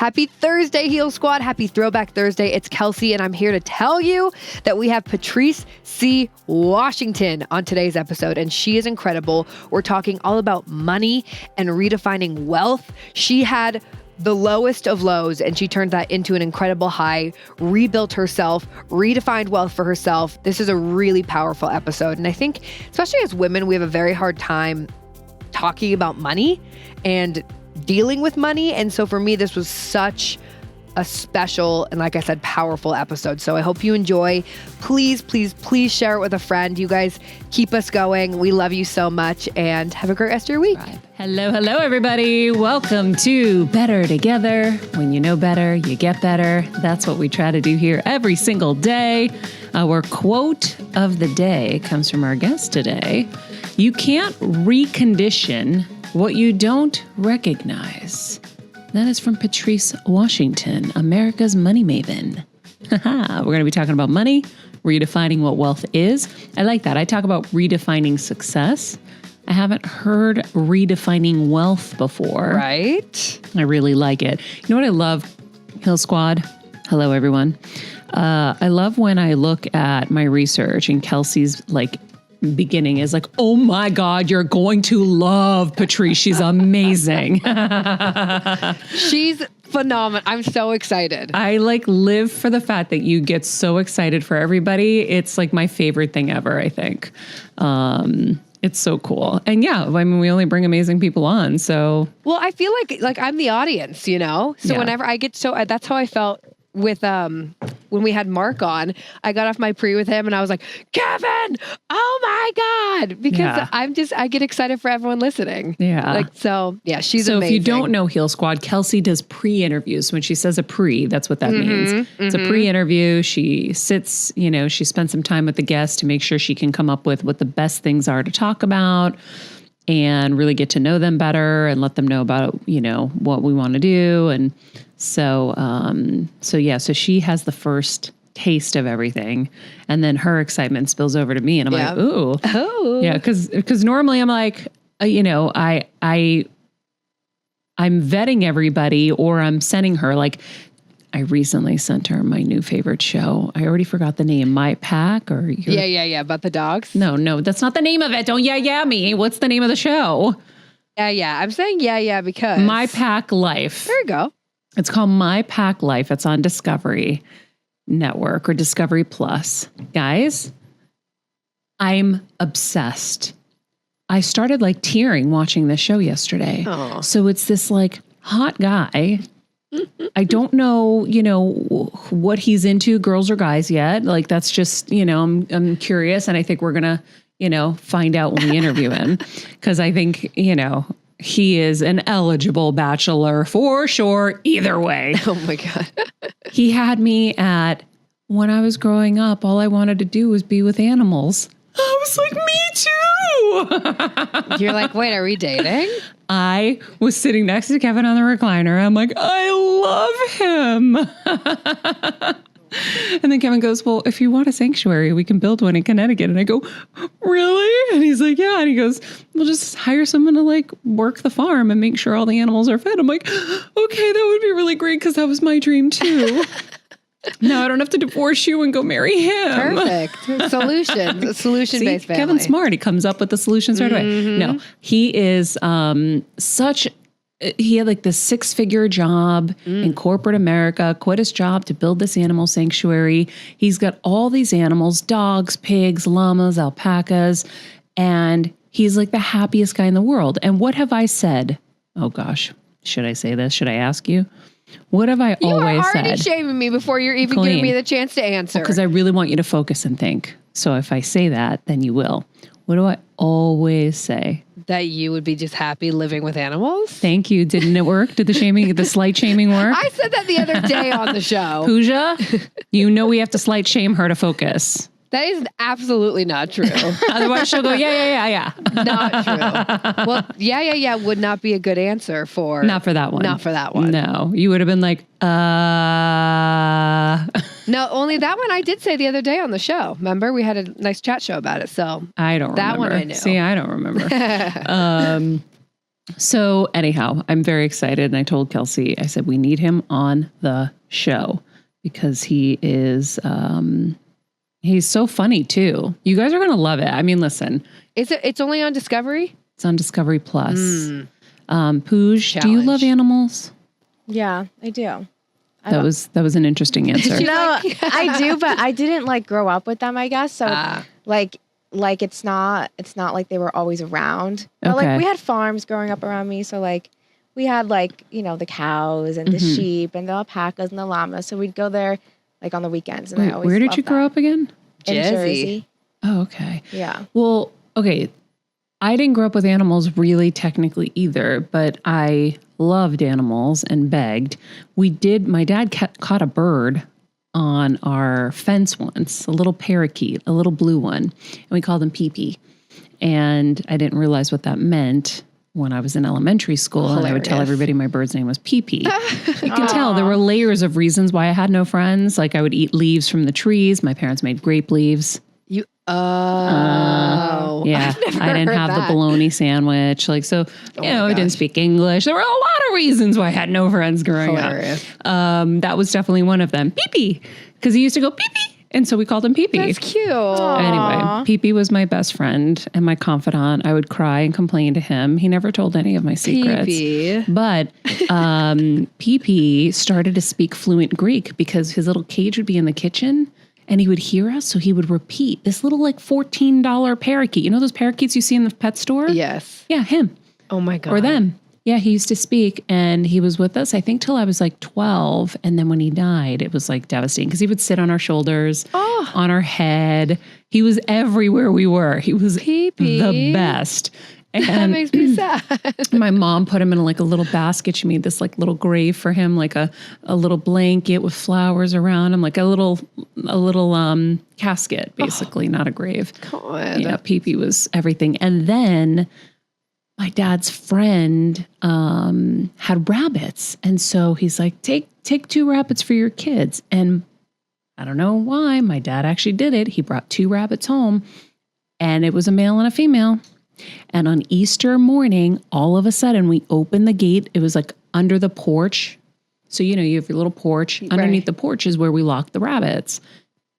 Happy Thursday, Heal Squad. Happy Throwback Thursday. It's Kelsey, and I'm here to tell you that we have Patrice C. Washington on today's episode, and she is incredible. We're talking all about money and redefining wealth. She had the lowest of lows, and she turned that into an incredible high, rebuilt herself, redefined wealth for herself. This is a really powerful episode, and I think, especially as women, we have a very hard time talking about money and dealing with money. And so for me, this was such a special and, like I said, powerful episode. So I hope you enjoy. Please, please, please share it with a friend. You guys keep us going. We love you so much, and have a great rest of your week. Right. Hello, everybody. Welcome to Better Together. When you know better, you get better. That's what we try to do here every single day. Our quote of the day comes from our guest today. You can't recondition what you don't recognize. That is from Patrice Washington, America's Money Maven. We're going to be talking about money, redefining what wealth is. I like that. I talk about redefining success. I haven't heard redefining wealth before. Right? I really like it. You know what I love, Hill Squad? Hello, everyone. I love when I look at my research and Kelsey's beginning is like, oh my God, you're going to love Patrice. She's amazing. She's phenomenal. I'm so excited. I live for the fact that you get so excited for everybody. It's like my favorite thing ever, I think. It's so cool. And yeah, I mean, we only bring amazing people on. So, well, I feel like I'm the audience, you know? So yeah. Whenever I get that's how I felt with, when we had Mark on. I got off my pre with him and I was like, Kevin, oh my God. Because I get excited for everyone listening. Yeah. She's amazing. So if you don't know Heal Squad, Kelsey does pre-interviews. When she says a pre, that's what that means. It's a pre-interview. She sits, she spends some time with the guest to make sure she can come up with what the best things are to talk about and really get to know them better and let them know about, what we want to do. And so she has the first taste of everything, and then her excitement spills over to me, and I'm like, ooh, oh, yeah, because normally I'm like, I'm vetting everybody, or I'm sending her I recently sent her my new favorite show. I already forgot the name. My Pack or yeah, about the dogs. No, that's not the name of it. Don't yeah me. What's the name of the show? Yeah. I'm saying yeah because My Pack Life. There you go. It's called My Pack Life. It's on Discovery Network or Discovery Plus. Guys, I'm obsessed. I started tearing watching this show yesterday. Aww. So it's this hot guy. I don't know, what he's into, girls or guys yet. That's just, I'm curious. And I think we're going to, find out when we interview him. Because I think, he is an eligible bachelor for sure, either way. Oh my God. He had me at, when I was growing up, all I wanted to do was be with animals. I was like, me too. You're like, wait, are we dating? I was sitting next to Kevin on the recliner. I'm like, I love him. And then Kevin goes, well, if you want a sanctuary, we can build one in Connecticut. And I go, really? And he's like, yeah. And he goes, we'll just hire someone to work the farm and make sure all the animals are fed. I'm like, okay, that would be really great because that was my dream too. Now I don't have to divorce you and go marry him. Perfect. Solution-based family. Kevin's smart. He comes up with the solutions right away. No, he is he had this 6-figure job in corporate America, quit his job to build this animal sanctuary. He's got all these animals, dogs, pigs, llamas, alpacas, and he's the happiest guy in the world. And what have I said? Oh gosh, should I say this? Should I ask you? What have I always said? You are already shaming me before you're even giving me the chance to answer. Because I really want you to focus and think. So if I say that, then you will. What do I always say? That you would be just happy living with animals? Thank you. Didn't it work? Did the slight shaming work? I said that the other day on the show. Pooja, we have to slight shame her to focus. That is absolutely not true. Otherwise she'll go, yeah. Not true. Well, yeah would not be a good answer for... Not for that one. Not for that one. No. You would have been like, No, only that one I did say the other day on the show. Remember? We had a nice chat show about it. So I don't remember. That one I knew. See, I don't remember. So anyhow, I'm very excited. And I told Kelsey, I said, we need him on the show because he is, he's so funny too. You guys are going to love it. I mean, listen. It's only on Discovery? It's on Discovery Plus. Pooj, do you love animals? Yeah, I do. That was an interesting answer. No, I do, but I didn't like grow up with them, I guess. So like it's not like they were always around. But like we had farms growing up around me, so like we had like, you know, the cows and the sheep and the alpacas and the llamas. So we'd go there like on the weekends. And I always where did you grow up again? In Jersey. Oh, okay. Yeah. Well, okay. I didn't grow up with animals really technically either, but I loved animals and begged. My dad caught a bird on our fence once, a little parakeet, a little blue one, and we called him Pee-Pee. And I didn't realize what that meant when I was in elementary school. Hilarious. And I would tell everybody my bird's name was Pee-Pee. You can tell there were layers of reasons why I had no friends. Like I would eat leaves from the trees. My parents made grape leaves. Yeah, I didn't have the bologna sandwich. Like, so, I didn't speak English. There were a lot of reasons why I had no friends growing up. That was definitely one of them. Pee-Pee, because he used to go pee-pee. And so we called him Pee-Pee. That's cute. Anyway, Pee-Pee was my best friend and my confidant. I would cry and complain to him. He never told any of my secrets. Pee-Pee. But Pee-Pee started to speak fluent Greek because his little cage would be in the kitchen. And he would hear us, so he would repeat this little like $14 parakeet. You know those parakeets you see in the pet store? Yes. Yeah, him. Oh my God. Or them. Yeah, he used to speak, and he was with us, I think, till I was like 12. And then when he died, it was like devastating because he would sit on our shoulders, on our head. He was everywhere we were. He was Pee-Pee. The best. And that makes me sad. My mom put him in like a little basket. She made this like little grave for him, like a little blanket with flowers around him, like a little casket, basically, not a grave. God. Yeah, Pee-Pee was everything. And then my dad's friend had rabbits. And so he's like, take 2 rabbits for your kids. And I don't know why, my dad actually did it. He brought 2 rabbits home, and it was a male and a female. And on Easter morning, all of a sudden, we opened the gate. It was like under the porch. So, you have your little porch. Right. Underneath the porch is where we locked the rabbits.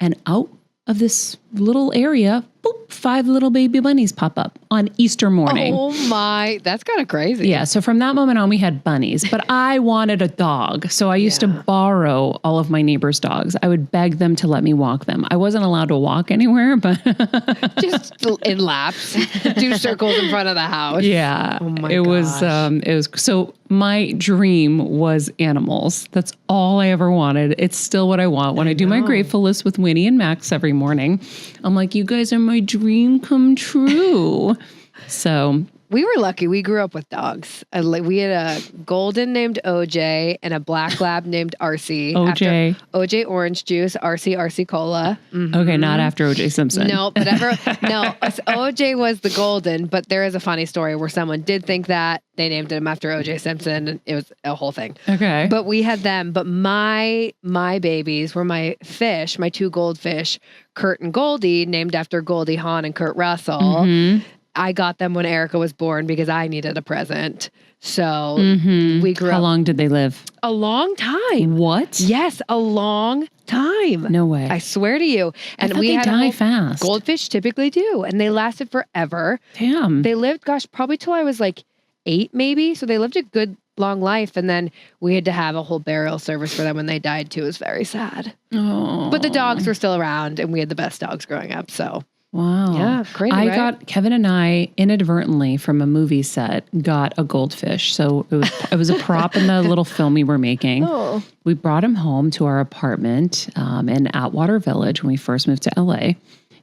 And out of this little area, boop, 5 little baby bunnies pop up on Easter morning. Oh my, that's kind of crazy. Yeah. So from that moment on, we had bunnies, but I wanted a dog. So I used to borrow all of my neighbors' dogs. I would beg them to let me walk them. I wasn't allowed to walk anywhere, but just in laps, do circles in front of the house. Yeah. Oh my it was, so my dream was animals. That's all I ever wanted. It's still what I want. When I do my grateful list with Winnie and Max every morning, I'm like, you guys are my dream come true. So we were lucky. We grew up with dogs. We had a golden named OJ and a black lab named RC. OJ. OJ orange juice, RC cola. Mm-hmm. Okay, not after OJ Simpson. No, but OJ was the golden, but there is a funny story where someone did think that. They named him after OJ Simpson, and it was a whole thing. Okay. But we had them. But my babies were my fish, my 2 goldfish, Kurt and Goldie, named after Goldie Hawn and Kurt Russell. Mm-hmm. I got them when Erica was born because I needed a present. So we grew up. How long did they live? A long time. What? Yes, a long time. No way. I swear to you. And they die fast. Goldfish typically do. And they lasted forever. Damn. They lived, probably till I was like 8 maybe. So they lived a good long life. And then we had to have a whole burial service for them when they died too. It was very sad. Oh. But the dogs were still around and we had the best dogs growing up. So. Wow. Yeah, crazy, right? Kevin and I inadvertently from a movie set got a goldfish. So it was a prop in the little film we were making. Oh. We brought him home to our apartment in Atwater Village when we first moved to LA. And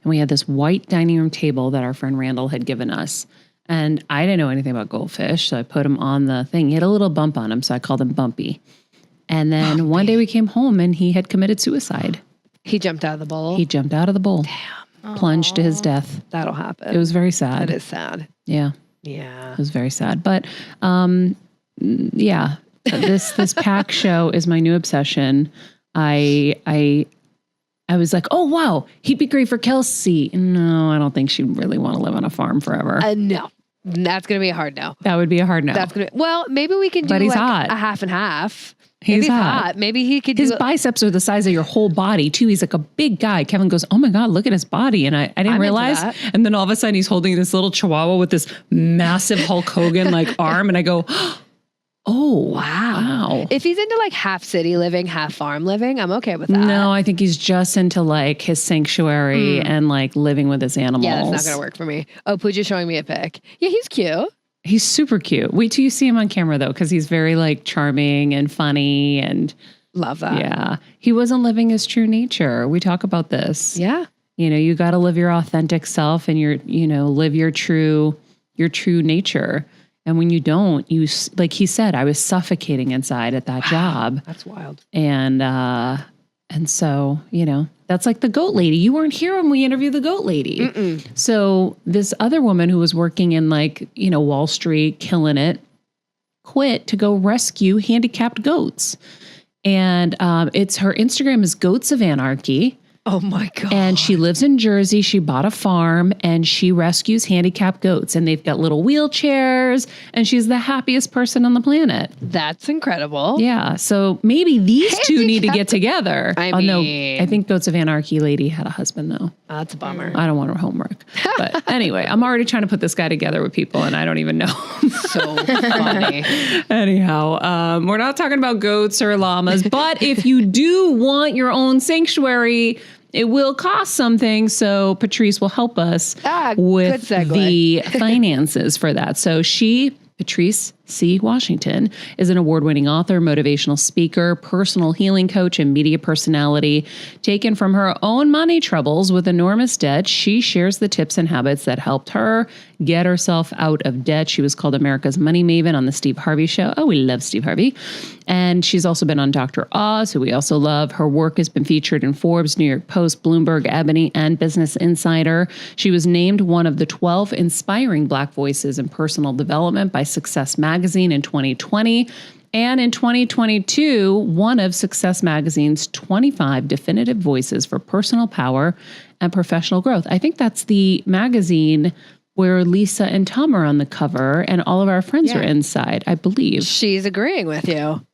we had this white dining room table that our friend Randall had given us. And I didn't know anything about goldfish. So I put him on the thing. He had a little bump on him. So I called him Bumpy. And then one day we came home and he had committed suicide. He jumped out of the bowl? He jumped out of the bowl. Damn. Plunged to his death. That'll happen. It was very sad. That is sad. Yeah. Yeah. It was very sad. But yeah, this pack show is my new obsession. I was like, oh wow, he'd be great for Kelsey. No, I don't think she'd really want to live on a farm forever. No. That's going to be a hard no. That would be a hard no. Well, maybe we can do But he's like hot. a half and half. He's hot. Maybe he could do his biceps are the size of your whole body too. He's like a big guy. Kevin goes, oh my God, look at his body. And I didn't realize. And then all of a sudden he's holding this little chihuahua with this massive Hulk Hogan like arm. And I go, oh, wow. If he's into like half city living, half farm living, I'm okay with that. No, I think he's just into like his sanctuary and like living with his animals. Yeah, that's not going to work for me. Oh, Pooja's showing me a pic. Yeah, he's cute. He's super cute. Wait till you see him on camera though, because he's very like charming and funny and love that. Yeah. He wasn't living his true nature. We talk about this. Yeah. You know, you got to live your authentic self and live your true nature. And when you don't, like he said, I was suffocating inside at that job. That's wild. And so, that's like the goat lady. You weren't here when we interviewed the goat lady. Mm-mm. So this other woman who was working in like, Wall Street, killing it, quit to go rescue handicapped goats. And her Instagram is Goats of Anarchy. Oh my God. And she lives in Jersey. She bought a farm and she rescues handicapped goats and they've got little wheelchairs and she's the happiest person on the planet. That's incredible. Yeah. So maybe these two need to get together. I think Goats of Anarchy lady had a husband though. That's a bummer. I don't want her homework. But anyway, I'm already trying to put this guy together with people and I don't even know. So funny. Anyhow, we're not talking about goats or llamas, but if you do want your own sanctuary, it will cost something. So Patrice will help us with the finances for that. So Patrice C. Washington is an award-winning author, motivational speaker, personal healing coach, and media personality. Taken from her own money troubles with enormous debt, she shares the tips and habits that helped her get herself out of debt. She was called America's Money Maven on the Steve Harvey Show. Oh, we love Steve Harvey. And she's also been on Dr. Oz, who we also love. Her work has been featured in Forbes, New York Post, Bloomberg, Ebony, and Business Insider. She was named one of the 12 inspiring Black voices in personal development by Success Magazine in 2020. And in 2022, one of Success Magazine's 25 definitive voices for personal power and professional growth. I think that's the magazine where Lisa and Tom are on the cover and all of our friends are inside, I believe. She's agreeing with you.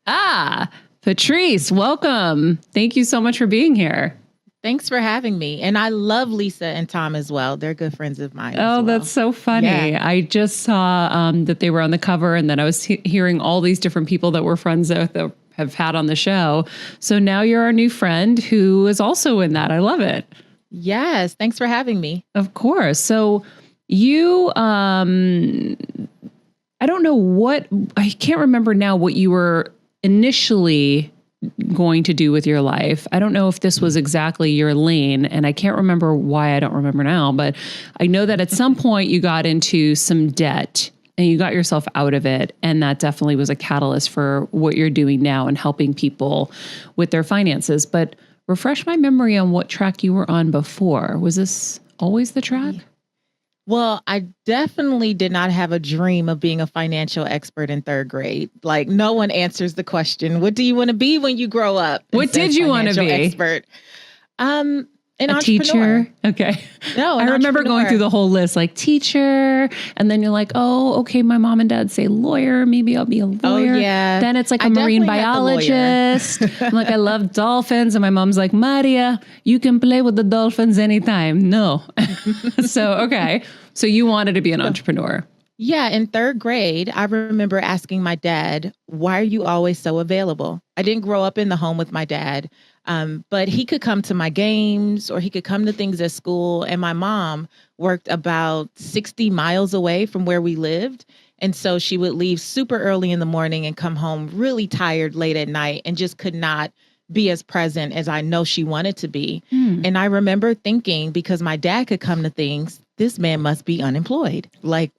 Patrice, welcome. Thank you so much for being here. Thanks for having me. And I love Lisa and Tom as well. They're good friends of mine. Oh, that's so funny. Yeah. I just saw that they were on the cover and then I was hearing all these different people that we're friends with that have had on the show. So now you're our new friend who is also in that. I love it. Yes. Thanks for having me. Of course. So you, I don't know I can't remember now what you were initially going to do with your life. I don't know if this was exactly your lane, and I can't remember why. I don't remember now, but I know that at some point you got into some debt and you got yourself out of it. And that definitely was a catalyst for what you're doing now and helping people with their finances. But refresh my memory on what track you were on before. Was this always the track? Well, I definitely did not have a dream of being a financial expert in third grade. Like, no one answers the question, what do you want to be when you grow up? What did you want to be? Expert. An entrepreneur. Teacher? Okay. No, I remember going through the whole list, like teacher, and then you're like, oh, okay, my mom and dad say lawyer, maybe I'll be a lawyer. Oh, yeah. Then it's like a marine biologist. I'm like, I love dolphins. And my mom's like, Maria, you can play with the dolphins anytime. No. So, okay. So you wanted to be an entrepreneur. Yeah. In third grade, I remember asking my dad, why are you always so available? I didn't grow up in the home with my dad. But he could come to my games or he could come to things at school. And my mom worked about 60 miles away from where we lived. And so she would leave super early in the morning and come home really tired late at night and just could not be as present as I know she wanted to be. And I remember thinking, because my dad could come to things, this man must be unemployed. Like,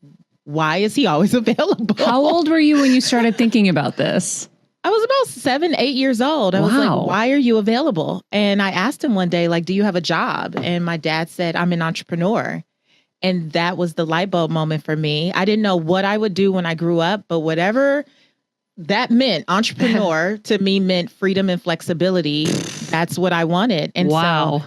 why is he always available? How old were you when you started thinking about this? I was about 7, 8 years old. I was like, why are you available? And I asked him one day, like, do you have a job? And my dad said, I'm an entrepreneur. And that was the light bulb moment for me. I didn't know what I would do when I grew up, but whatever that meant, entrepreneur to me meant freedom and flexibility. That's what I wanted. And so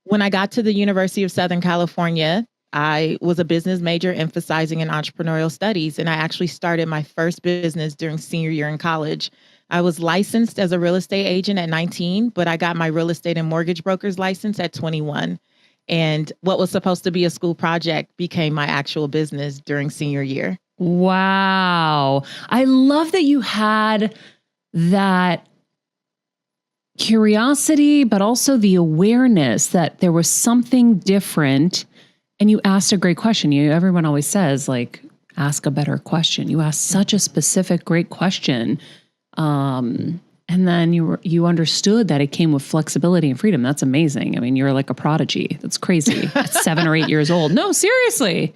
when I got to the University of Southern California, I was a business major emphasizing in entrepreneurial studies, and I actually started my first business during senior year in college. I was licensed as a real estate agent at 19, but I got my real estate and mortgage broker's license at 21. And what was supposed to be a school project became my actual business during senior year. Wow. I love that you had that curiosity, but also the awareness that there was something different. And you asked a great question. Everyone always says, like, ask a better question. You asked such a specific, great question. And then you understood that it came with flexibility and freedom. That's amazing. I mean, you're like a prodigy. That's crazy. At 7 or 8 years old. No, seriously.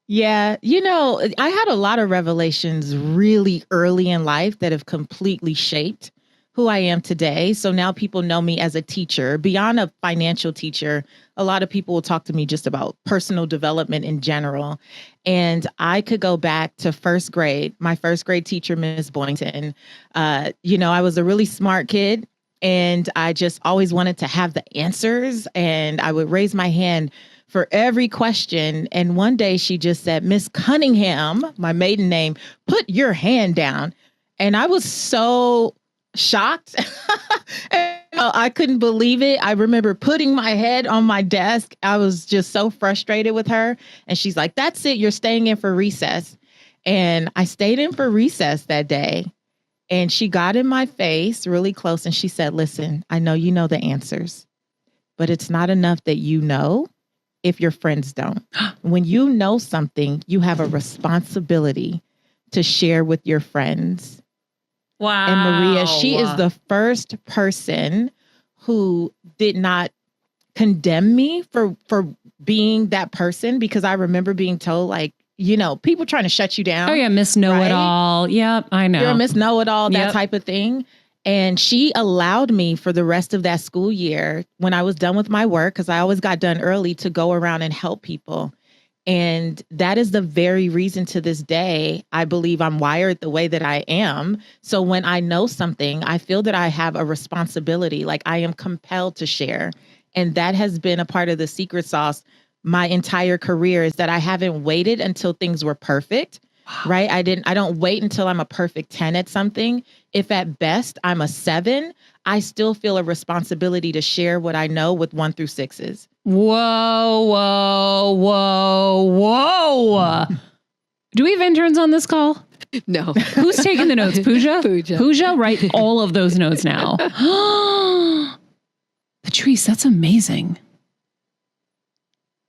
Yeah. I had a lot of revelations really early in life that have completely shaped who I am today. So now people know me as a teacher. Beyond a financial teacher, a lot of people will talk to me just about personal development in general. And I could go back to first grade. My first grade teacher, Miss Boynton, I was a really smart kid, and I just always wanted to have the answers. And I would raise my hand for every question. And one day she just said, Miss Cunningham, my maiden name, put your hand down. And I was so shocked. I couldn't believe it. I remember putting my head on my desk. I was just so frustrated with her. And she's like, that's it. You're staying in for recess. And I stayed in for recess that day. And she got in my face really close. And she said, listen, I know you know the answers, but it's not enough that you know if your friends don't. When you know something, you have a responsibility to share with your friends. Wow. And Maria, she is the first person who did not condemn me for being that person, because I remember being told, like, people trying to shut you down. Oh yeah, Miss Know-It-All. Right? Yep, I know. You're a Miss Know-It-All, that type of thing. And she allowed me for the rest of that school year, when I was done with my work, because I always got done early, to go around and help people. And that is the very reason to this day, I believe I'm wired the way that I am. So when I know something, I feel that I have a responsibility, like I am compelled to share. And that has been a part of the secret sauce my entire career, is that I haven't waited until things were perfect, right? I don't wait until I'm a perfect 10 at something. If at best I'm a 7, I still feel a responsibility to share what I know with 1 through 6s. Whoa, whoa, whoa, whoa. Do we have interns on this call? No. Who's taking the notes? Pooja? Pooja, write all of those notes now. Patrice, that's amazing.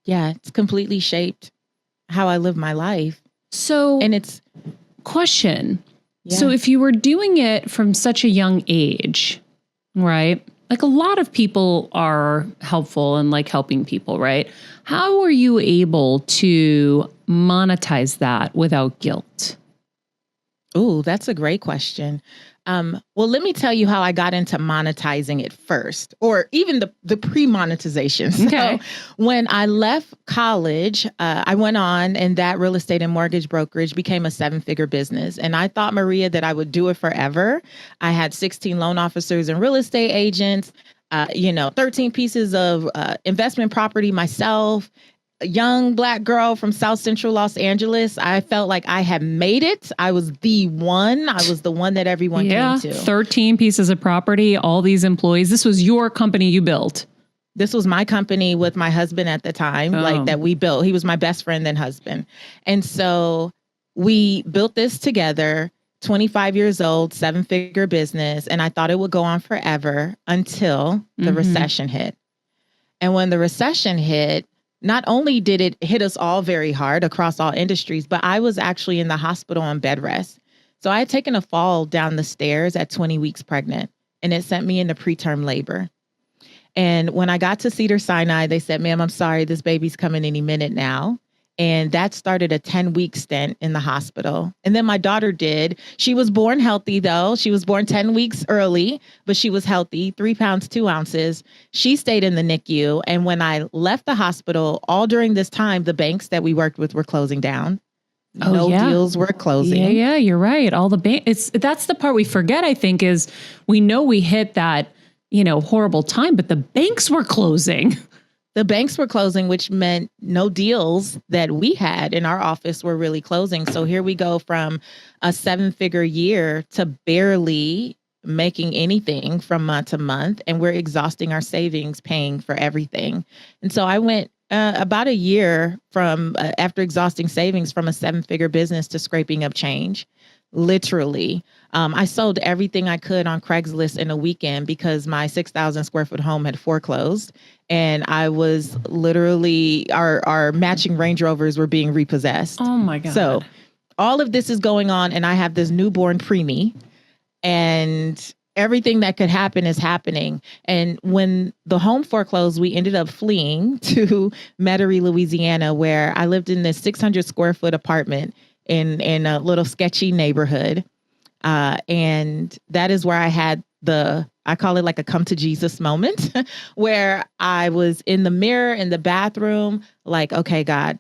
Yeah, it's completely shaped how I live my life. So, and it's question. Yeah. So if you were doing it from such a young age, right? Like, a lot of people are helpful and like helping people, right? How were you able to monetize that without guilt? Oh, that's a great question. Well, let me tell you how I got into monetizing it first, or even the pre-monetization. Okay. So when I left college, I went on, and that real estate and mortgage brokerage became a 7-figure business. And I thought, Maria, that I would do it forever. I had 16 loan officers and real estate agents, 13 pieces of investment property myself. A young Black girl from South Central Los Angeles. I felt like I had made it. I was the one. I was the one that everyone came to. 13 pieces of property, all these employees. This was your company you built. This was my company with my husband at the time, that we built. He was my best friend and husband. And so we built this together, 25 years old, 7-figure business. And I thought it would go on forever until the recession hit. And when the recession hit, not only did it hit us all very hard across all industries, but I was actually in the hospital on bed rest. So I had taken a fall down the stairs at 20 weeks pregnant, and it sent me into preterm labor. And when I got to Cedars-Sinai, they said, ma'am, I'm sorry, this baby's coming any minute now. And that started a 10-week stint in the hospital. And then my daughter did. She was born healthy, though. She was born 10 weeks early, but she was healthy, 3 pounds, 2 ounces. She stayed in the NICU. And when I left the hospital, all during this time, the banks that we worked with were closing down. Deals were closing. Yeah, you're right. All the that's the part we forget, I think, is we know we hit that, horrible time, but the banks were closing. the banks were closing, which meant no deals that we had in our office were really closing. So here we go from a 7-figure year to barely making anything from month to month. And we're exhausting our savings, paying for everything. And so I went about a year from after exhausting savings from a 7-figure business to scraping up change. Literally. I sold everything I could on Craigslist in a weekend because my 6,000 square foot home had foreclosed. And I was literally, our matching Range Rovers were being repossessed. Oh my God. So all of this is going on, and I have this newborn preemie, and everything that could happen is happening. And when the home foreclosed, we ended up fleeing to Metairie, Louisiana, where I lived in this 600 square foot apartment in a little sketchy neighborhood. And that is where I had I call it like a come to Jesus moment where I was in the mirror in the bathroom, like, okay, God,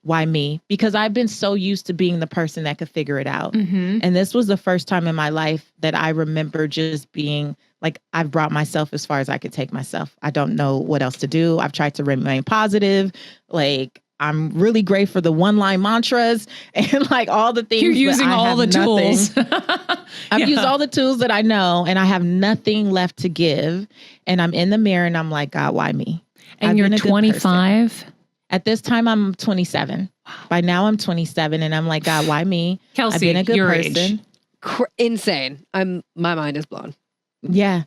why me? Because I've been so used to being the person that could figure it out. Mm-hmm. And this was the first time in my life that I remember just being like, I've brought myself as far as I could take myself. I don't know what else to do. I've tried to remain positive. Like, I'm really great for the one-line mantras and like all the things. You're using all the tools. I've used all the tools that I know, and I have nothing left to give. And I'm in the mirror and I'm like, God, why me? And you're 25? At this time, I'm 27. Wow. By now, I'm 27, and I'm like, God, why me? Kelsey, I've been a good your person. age. Insane. My mind is blown. Yeah.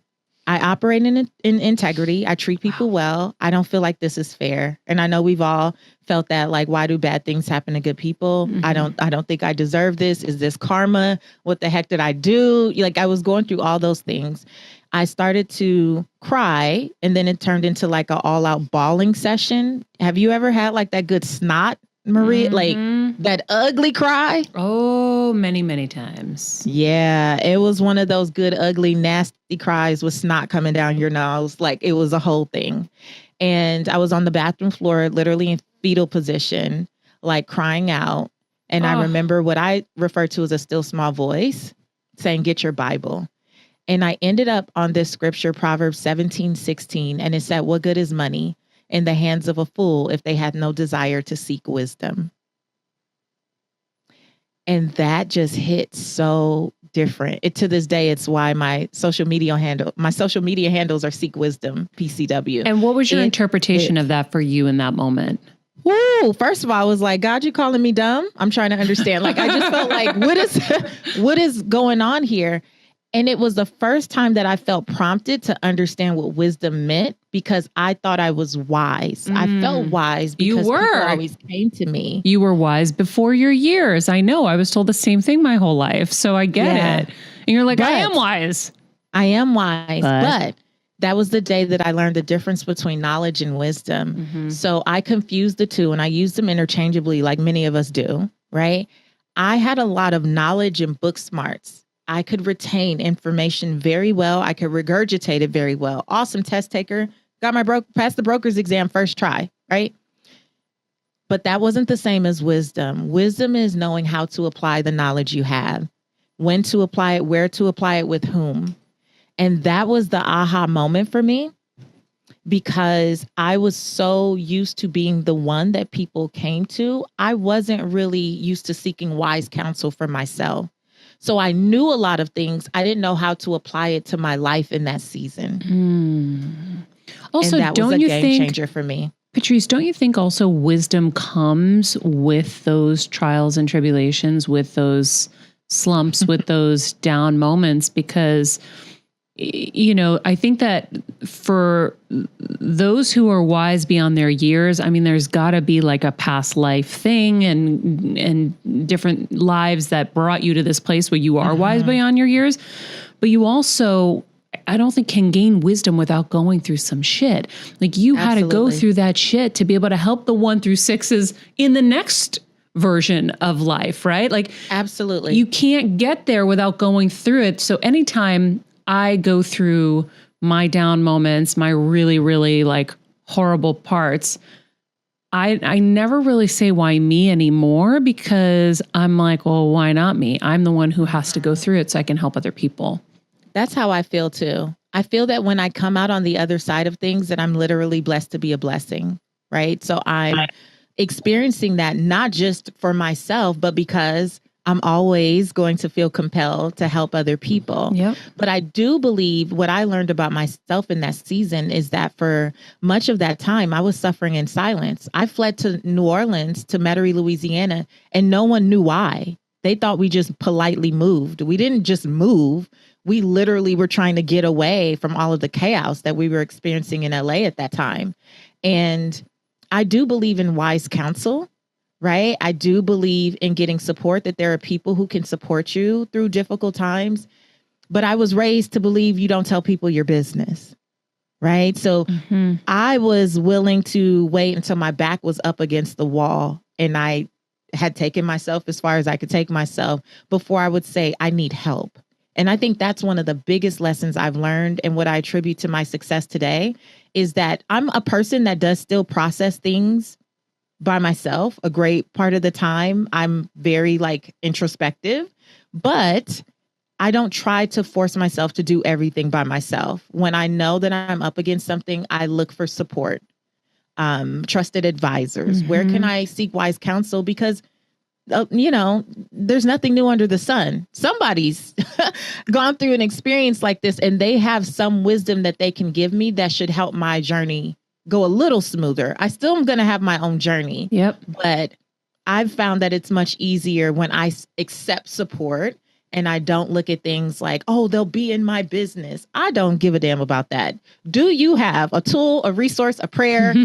I operate in integrity. I treat people well. I don't feel like this is fair. And I know we've all felt that, like, why do bad things happen to good people? Mm-hmm. I don't think I deserve this. Is this karma? What the heck did I do? Like, I was going through all those things. I started to cry, and then it turned into like an all-out bawling session. Have you ever had like that good snot, Maria? Mm-hmm. Like that ugly cry? Oh, many, many times. Yeah, it was one of those good, ugly, nasty cries with snot coming down your nose. Like, it was a whole thing. And I was on the bathroom floor, literally in fetal position, like crying out. And I remember what I refer to as a still small voice saying, get your Bible. And I ended up on this scripture, Proverbs 17:16, and it said, what good is money in the hands of a fool if they had no desire to seek wisdom? And that just hit so different. To this day, it's why my social media handles are Seek Wisdom, PCW. And what was your interpretation of that for you in that moment? Woo! First of all, I was like, God, you calling me dumb? I'm trying to understand. Like, I just felt like, what is going on here? And it was the first time that I felt prompted to understand what wisdom meant, because I thought I was wise. I felt wise because people always came to me. You were wise before your years. I know. I was told the same thing my whole life. So I get it. And you're like, I am wise. I am wise. But that was the day that I learned the difference between knowledge and wisdom. Mm-hmm. So I confused the two, and I used them interchangeably like many of us do, right? I had a lot of knowledge and book smarts. I could retain information very well. I could regurgitate it very well. Awesome test taker. Got my passed the broker's exam first try, right? But that wasn't the same as wisdom. Wisdom is knowing how to apply the knowledge you have, when to apply it, where to apply it, with whom. And that was the aha moment for me, because I was so used to being the one that people came to. I wasn't really used to seeking wise counsel for myself. So I knew a lot of things. I didn't know how to apply it to my life in that season. Also, and that was a game changer for me. Patrice, don't you think also wisdom comes with those trials and tribulations, with those slumps, with those down moments? Because, you know, I think that for those who are wise beyond their years, I mean, there's got to be like a past life thing and different lives that brought you to this place where you are wise beyond your years. But you also, I don't think, can gain wisdom without going through some shit. Like, you had to go through that shit to be able to help the 1 through 6s in the next version of life, right? Like, absolutely, you can't get there without going through it. So anytime I go through my down moments, my really, really like horrible parts, I never really say why me anymore, because I'm like, well, why not me? I'm the one who has to go through it so I can help other people. That's how I feel too. I feel that when I come out on the other side of things, that I'm literally blessed to be a blessing, right? So I'm experiencing that not just for myself, but because I'm always going to feel compelled to help other people. Yep. But I do believe what I learned about myself in that season is that for much of that time, I was suffering in silence. I fled to New Orleans, to Metairie, Louisiana, and no one knew why. They thought we just politely moved. We didn't just move. We literally were trying to get away from all of the chaos that we were experiencing in LA at that time. And I do believe in wise counsel. Right? I do believe in getting support, that there are people who can support you through difficult times. But I was raised to believe you don't tell people your business. Right? So I was willing to wait until my back was up against the wall and I had taken myself as far as I could take myself before I would say, I need help. And I think that's one of the biggest lessons I've learned, and what I attribute to my success today is that I'm a person that does still process things by myself. A great part of the time, I'm very introspective, but I don't try to force myself to do everything by myself. When I know that I'm up against something, I look for support, trusted advisors. Where can I seek wise counsel? Because there's nothing new under the sun. Somebody's gone through an experience like this, and they have some wisdom that they can give me that should help my journey go a little smoother. I still am going to have my own journey. Yep. But I've found that it's much easier when I accept support and I don't look at things like, oh, they'll be in my business. I don't give a damn about that. Do you have a tool, a resource, a prayer,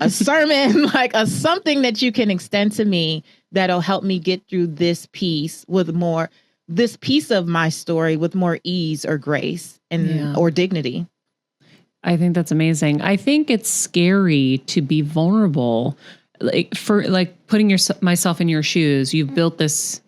a sermon, something that you can extend to me that'll help me get through this piece of my story with more ease or grace or dignity? I think that's amazing. I think it's scary to be vulnerable, putting myself in your shoes. You've built this,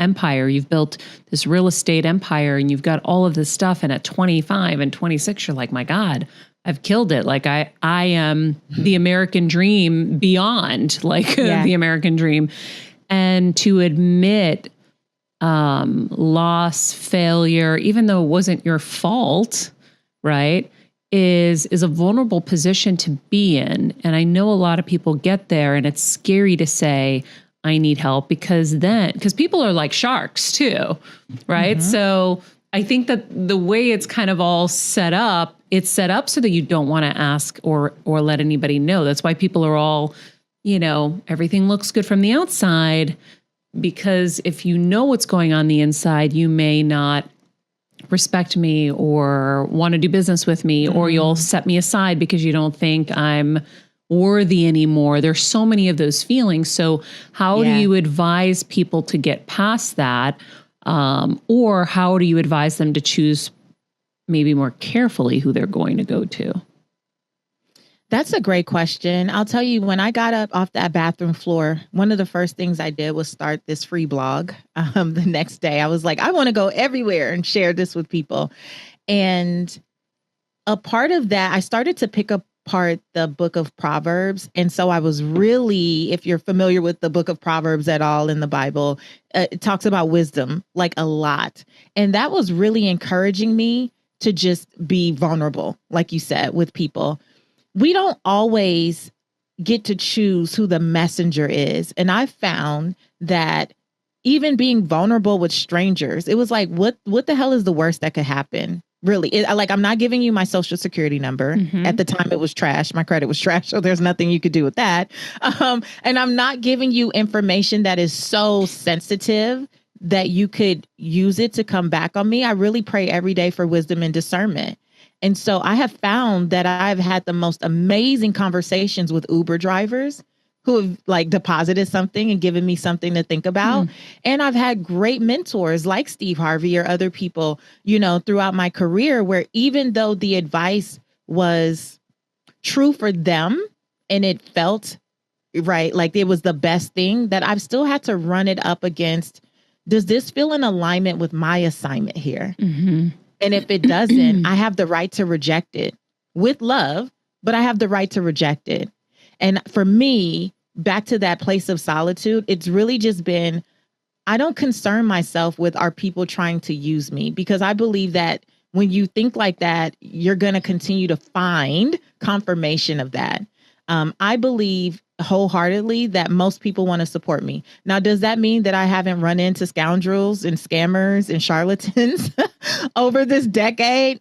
empire. You've built this real estate empire, and you've got all of this stuff. And at 25 and 26, you're like, my God, I've killed it. I am the American dream beyond the American dream. And to admit loss, failure, even though it wasn't your fault, right, is a vulnerable position to be in. And I know a lot of people get there, and it's scary to say, I need help, because people are like sharks too, right? So I think that the way it's kind of all set up, it's set up so that you don't want to ask or let anybody know. That's why people are all, everything looks good from the outside, because if you know what's going on the inside, you may not respect me or want to do business with me, or you'll set me aside because you don't think I'm worthy anymore. There's so many of those feelings. So how do you advise people to get past that? Or how do you advise them to choose maybe more carefully who they're going to go to? That's a great question. I'll tell you, when I got up off that bathroom floor, one of the first things I did was start this free blog. The next day, I was like, I want to go everywhere and share this with people. And a part of that, I started to pick apart the book of Proverbs. And so I was really, if you're familiar with the book of Proverbs at all in the Bible, it talks about wisdom a lot. And that was really encouraging me to just be vulnerable, like you said, with people. We don't always get to choose who the messenger is. And I found that even being vulnerable with strangers, it was like, what the hell is the worst that could happen? Really, I'm not giving you my social security number. At the time, it was trash. My credit was trash. So there's nothing you could do with that. And I'm not giving you information that is so sensitive that you could use it to come back on me. I really pray every day for wisdom and discernment. And so I have found that I've had the most amazing conversations with Uber drivers who have deposited something and given me something to think about. And I've had great mentors like Steve Harvey or other people, throughout my career, where even though the advice was true for them and it felt right, like it was the best thing, that I've still had to run it up against, does this feel in alignment with my assignment here? And if it doesn't, I have the right to reject it with love, but I have the right to reject it. And for me, back to that place of solitude, it's really just been, I don't concern myself with, are people trying to use me? Because I believe that when you think like that, you're going to continue to find confirmation of that. I believe wholeheartedly that most people want to support me. Now, does that mean that I haven't run into scoundrels and scammers and charlatans over this decade?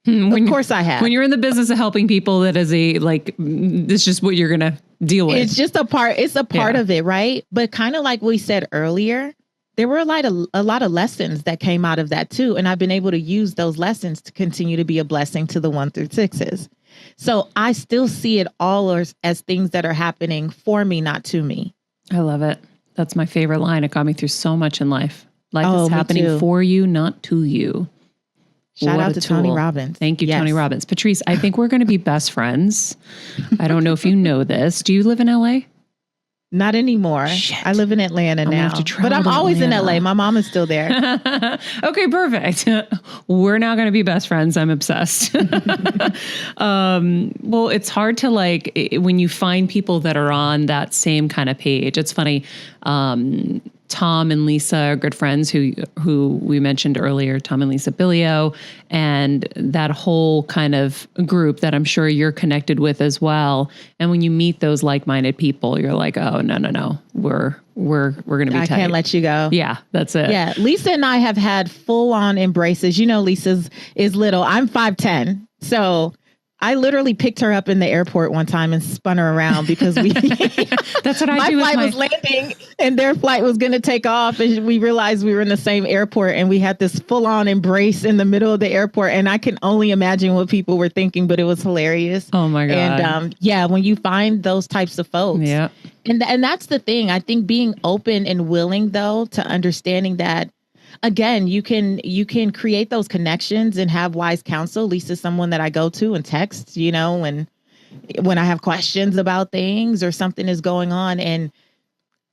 Of course I have. When you're in the business of helping people, that is it's just what you're going to deal with. It's just a part of it, right? But kind of like we said earlier, there were a lot of lessons that came out of that too. And I've been able to use those lessons to continue to be a blessing to the 1 through 6s. So I still see it all as things that are happening for me, not to me. I love it. That's my favorite line. It got me through so much in life. Life is happening for you, not to you. Shout out to Tony Robbins. Thank you, Tony Robbins. Patrice, I think we're going to be best friends. I don't know if you know this. Do you live in LA? Not anymore. Shit. I live in Atlanta now, but I'm always in LA. My mom is still there. Okay, perfect. We're now going to be best friends. I'm obsessed. Well, it's hard to when you find people that are on that same kind of page. It's funny. Tom and Lisa are good friends who we mentioned earlier, Tom and Lisa Billio, and that whole kind of group that I'm sure you're connected with as well. And when you meet those like-minded people, you're like, oh, no, we're going to be tight. I can't let you go. Yeah, that's it. Yeah. Lisa and I have had full on embraces. You know, Lisa's is little. I'm 5'10". So I literally picked her up in the airport one time and spun her around because that's what I do. My flight was landing and their flight was going to take off. And we realized we were in the same airport and we had this full on embrace in the middle of the airport. And I can only imagine what people were thinking, but it was hilarious. Oh my God. And when you find those types of folks. Yeah. And that's the thing. I think being open and willing, though, to understanding that, again, you can create those connections and have wise counsel. Lisa's someone that I go to and text, when I have questions about things or something is going on. And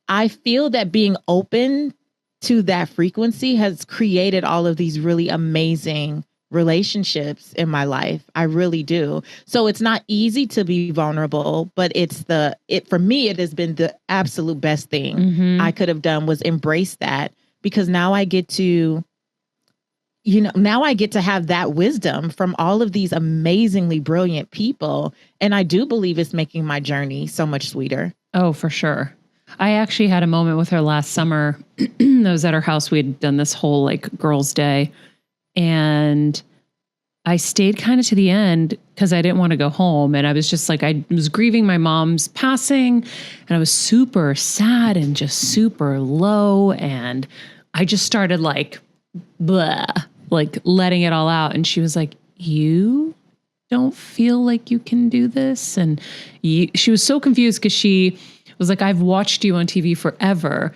I feel that being open to that frequency has created all of these really amazing relationships in my life. I really do. So it's not easy to be vulnerable, but for me, it has been the absolute best thing I could have done was embrace that. Because now I get to have that wisdom from all of these amazingly brilliant people. And I do believe it's making my journey so much sweeter. Oh, for sure. I actually had a moment with her last summer. I was at her house. We had done this whole girls' day. And I stayed kind of to the end because I didn't want to go home. And I was just I was grieving my mom's passing. And I was super sad and just super low. And I just started letting it all out. And she was like, you don't feel like you can do this? And she was so confused because she was like, I've watched you on TV forever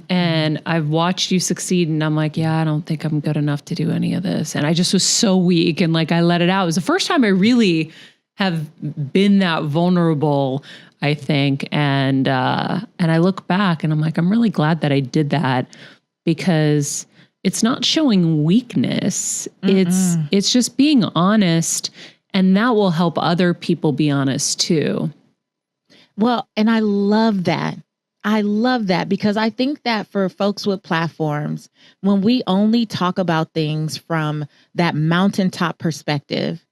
and I've watched you succeed. And I'm like, yeah, I don't think I'm good enough to do any of this. And I just was so weak. And I let it out. It was the first time I really have been that vulnerable, I think. And I look back and I'm like, I'm really glad that I did that. Because it's not showing weakness. It's just being honest, and that will help other people be honest too. Well, and I love that. I love that because I think that for folks with platforms, when we only talk about things from that mountaintop perspective,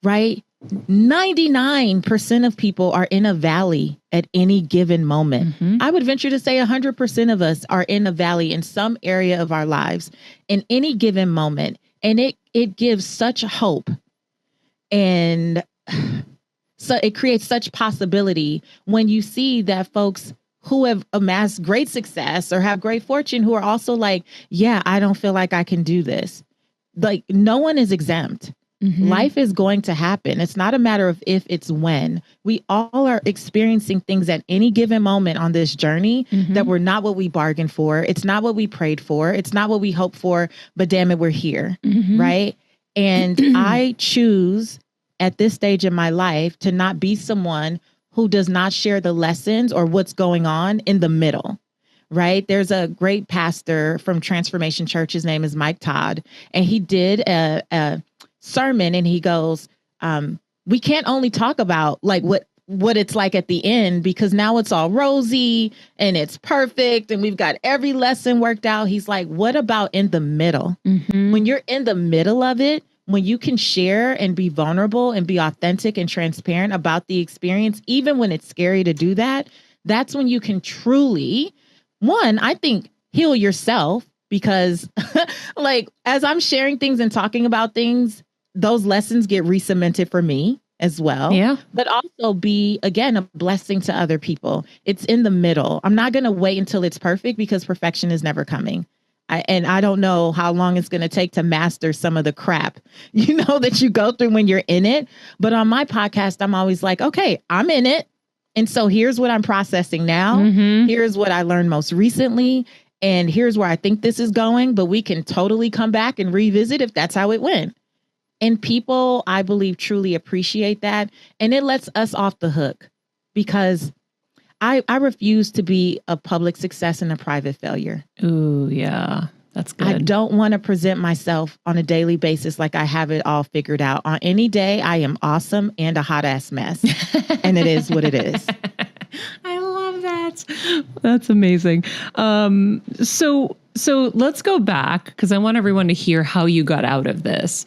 right? 99% of people are in a valley at any given moment. I would venture to say 100% of us are in a valley in some area of our lives in any given moment. And it gives such hope. And so it creates such possibility when you see that folks who have amassed great success or have great fortune who are also like, yeah, I don't feel like I can do this. No one is exempt. Life is going to happen. It's not a matter of if, it's when. We all are experiencing things at any given moment on this journey that were not what we bargained for. It's not what we prayed for. It's not what we hoped for, but damn it, we're here. Right. And I choose at this stage in my life to not be someone who does not share the lessons or what's going on in the middle. Right. There's a great pastor from Transformation Church. His name is Mike Todd. And he did a sermon and he goes, we can't only talk about what it's like at the end because now it's all rosy and it's perfect and we've got every lesson worked out. He's like, what about in the middle? When you're in the middle of it, when you can share and be vulnerable and be authentic and transparent about the experience, even when it's scary to do that, that's when you can truly, one, I think, heal yourself, because like, as I'm sharing things and talking about things, those lessons get re-cemented for me as well. Yeah. But also be, again, a blessing to other people. It's in the middle. I'm not going to wait until it's perfect, because perfection is never coming. And I don't know how long it's going to take to master some of the crap, that you go through when you're in it. But on my podcast, I'm always like, okay, I'm in it. And so here's what I'm processing now. Mm-hmm. Here's what I learned most recently. And here's where I think this is going. But we can totally come back and revisit if that's how it went. And people, I believe, truly appreciate that. And it lets us off the hook, because I refuse to be a public success and a private failure. Ooh, yeah. That's good. I don't want to present myself on a daily basis like I have it all figured out. On any day, I am awesome and a hot ass mess. And it is what it is. I love that. That's amazing. So let's go back, because I want everyone to hear how you got out of this.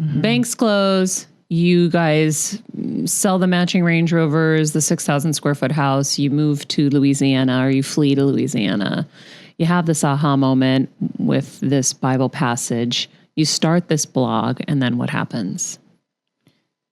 Mm-hmm. Banks close. You guys sell the matching Range Rovers, the 6,000 square foot house. You move to Louisiana, or you flee to Louisiana. You have this aha moment with this Bible passage. You start this blog, and then what happens?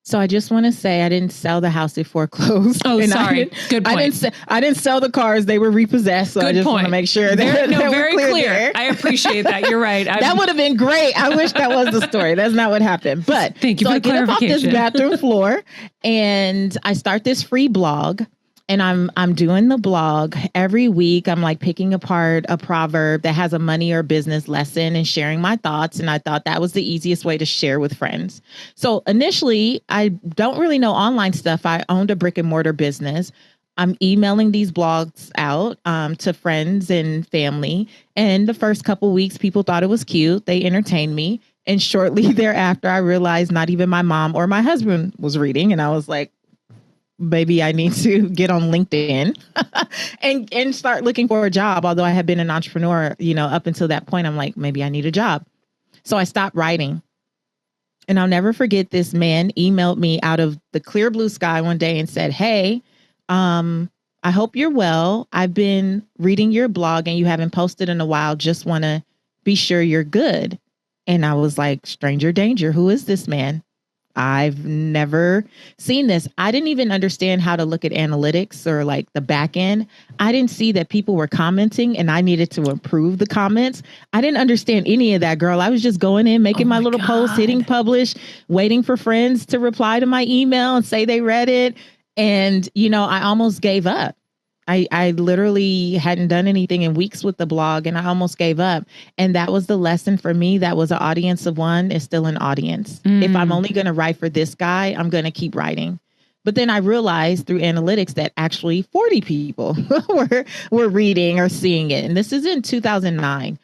So I just want to say I didn't sell the house, it foreclosed. Oh, sorry. Good point. I didn't sell the cars, they were repossessed. So Good I just point. want to make sure very clear. I appreciate that. You're right. That would have been great. I wish that was the story. That's not what happened. But thank you for I get up off this clarification. bathroom floor and I start this free blog. And I'm doing the blog every week. I'm like picking apart a proverb that has a money or business lesson and sharing my thoughts. And I thought that was the easiest way to share with friends. So initially, I don't really know online stuff. I owned a brick and mortar business. I'm emailing these blogs out to friends and family. And the first couple weeks, people thought it was cute. They entertained me. And shortly thereafter, I realized not even my mom or my husband was reading. And I was like, maybe I need to get on LinkedIn and start looking for a job. Although I had been an entrepreneur, up until that point, I'm like, maybe I need a job. So I stopped writing. And I'll never forget, this man emailed me out of the clear blue sky one day and said, hey, I hope you're well. I've been reading your blog and you haven't posted in a while. Just want to be sure you're good. And I was like, stranger danger. Who is this man? I've never seen this. I didn't even understand how to look at analytics or like the back end. I didn't see that people were commenting and I needed to improve the comments. I didn't understand any of that, girl. I was just going in, making my little post, hitting publish, waiting for friends to reply to my email and say they read it. And, I almost gave up. I literally hadn't done anything in weeks with the blog and I almost gave up. And that was the lesson for me. That was an audience of one is still an audience. If I'm only going to write for this guy, I'm going to keep writing. But then I realized through analytics that actually 40 people were reading or seeing it. And this is in 2009.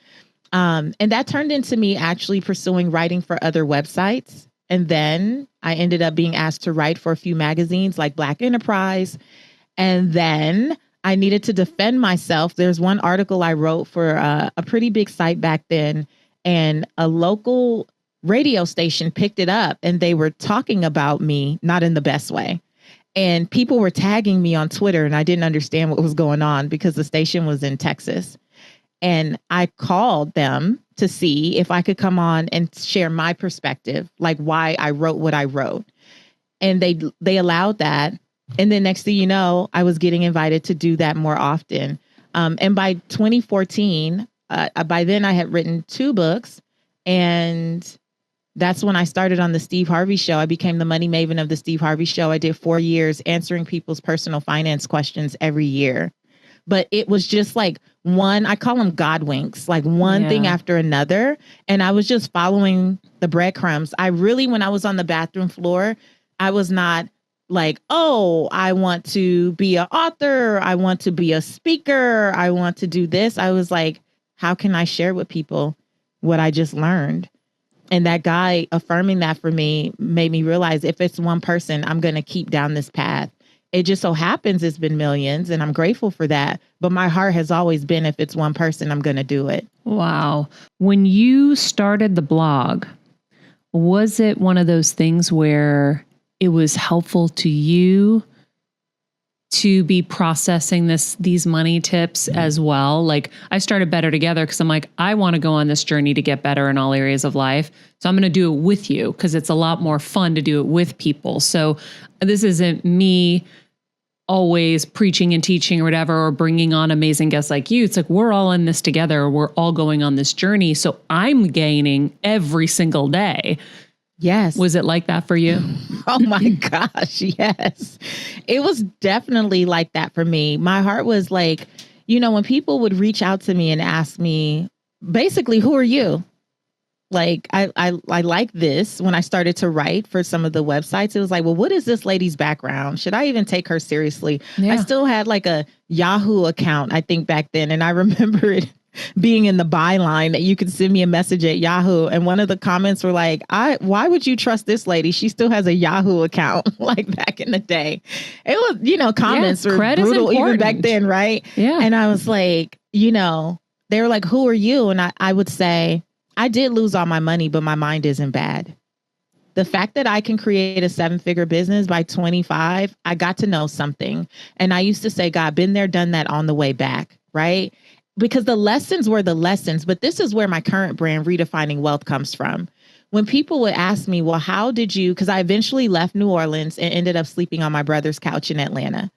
And that turned into me actually pursuing writing for other websites. And then I ended up being asked to write for a few magazines like Black Enterprise. And then I needed to defend myself. There's one article I wrote for a pretty big site back then, and a local radio station picked it up and they were talking about me, not in the best way. And people were tagging me on Twitter and I didn't understand what was going on because the station was in Texas. And I called them to see if I could come on and share my perspective, like why I wrote what I wrote. And they allowed that. And then next thing you know, I was getting invited to do that more often. And by 2014, by then I had written 2 books. And that's when I started on the Steve Harvey Show. I became the Money Maven of the Steve Harvey Show. I did 4 years answering people's personal finance questions every year. But it was just like I call them God winks, like one thing after another. And I was just following the breadcrumbs. When I was on the bathroom floor, I was not like, oh, I want to be an author. I want to be a speaker. I want to do this. I was like, how can I share with people what I just learned? And that guy affirming that for me made me realize if it's one person, I'm going to keep down this path. It just so happens it's been millions and I'm grateful for that. But my heart has always been, if it's one person, I'm going to do it. Wow. When you started the blog, was it one of those things where it was helpful to you to be processing these money tips as well? Like, I started Better Together because I'm like, I want to go on this journey to get better in all areas of life. So I'm going to do it with you because it's a lot more fun to do it with people. So this isn't me always preaching and teaching or whatever, or bringing on amazing guests like you. It's like, we're all in this together. We're all going on this journey. So I'm gaining every single day. Yes. Was it like that for you? Oh my gosh. Yes. It was definitely like that for me. My heart was like, when people would reach out to me and ask me, basically, who are you? Like, I like this. When I started to write for some of the websites, it was like, well, what is this lady's background? Should I even take her seriously? Yeah. I still had like a Yahoo account, I think, back then. And I remember it being in the byline that you could send me a message at Yahoo. And one of the comments were like, why would you trust this lady? She still has a Yahoo account, like back in the day. It was, comments were brutal even back then, right? Yeah. And I was like, they were like, who are you? And I would say, I did lose all my money, but my mind isn't bad. The fact that I can create a 7-figure business by 25, I got to know something. And I used to say, God, been there, done that on the way back, right? Because the lessons were the lessons, but this is where my current brand, Redefining Wealth, comes from. When people would ask me, well, how did you, because I eventually left New Orleans and ended up sleeping on my brother's couch in Atlanta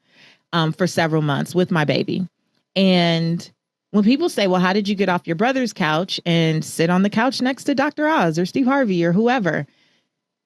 for several months with my baby. And when people say, well, how did you get off your brother's couch and sit on the couch next to Dr. Oz or Steve Harvey or whoever?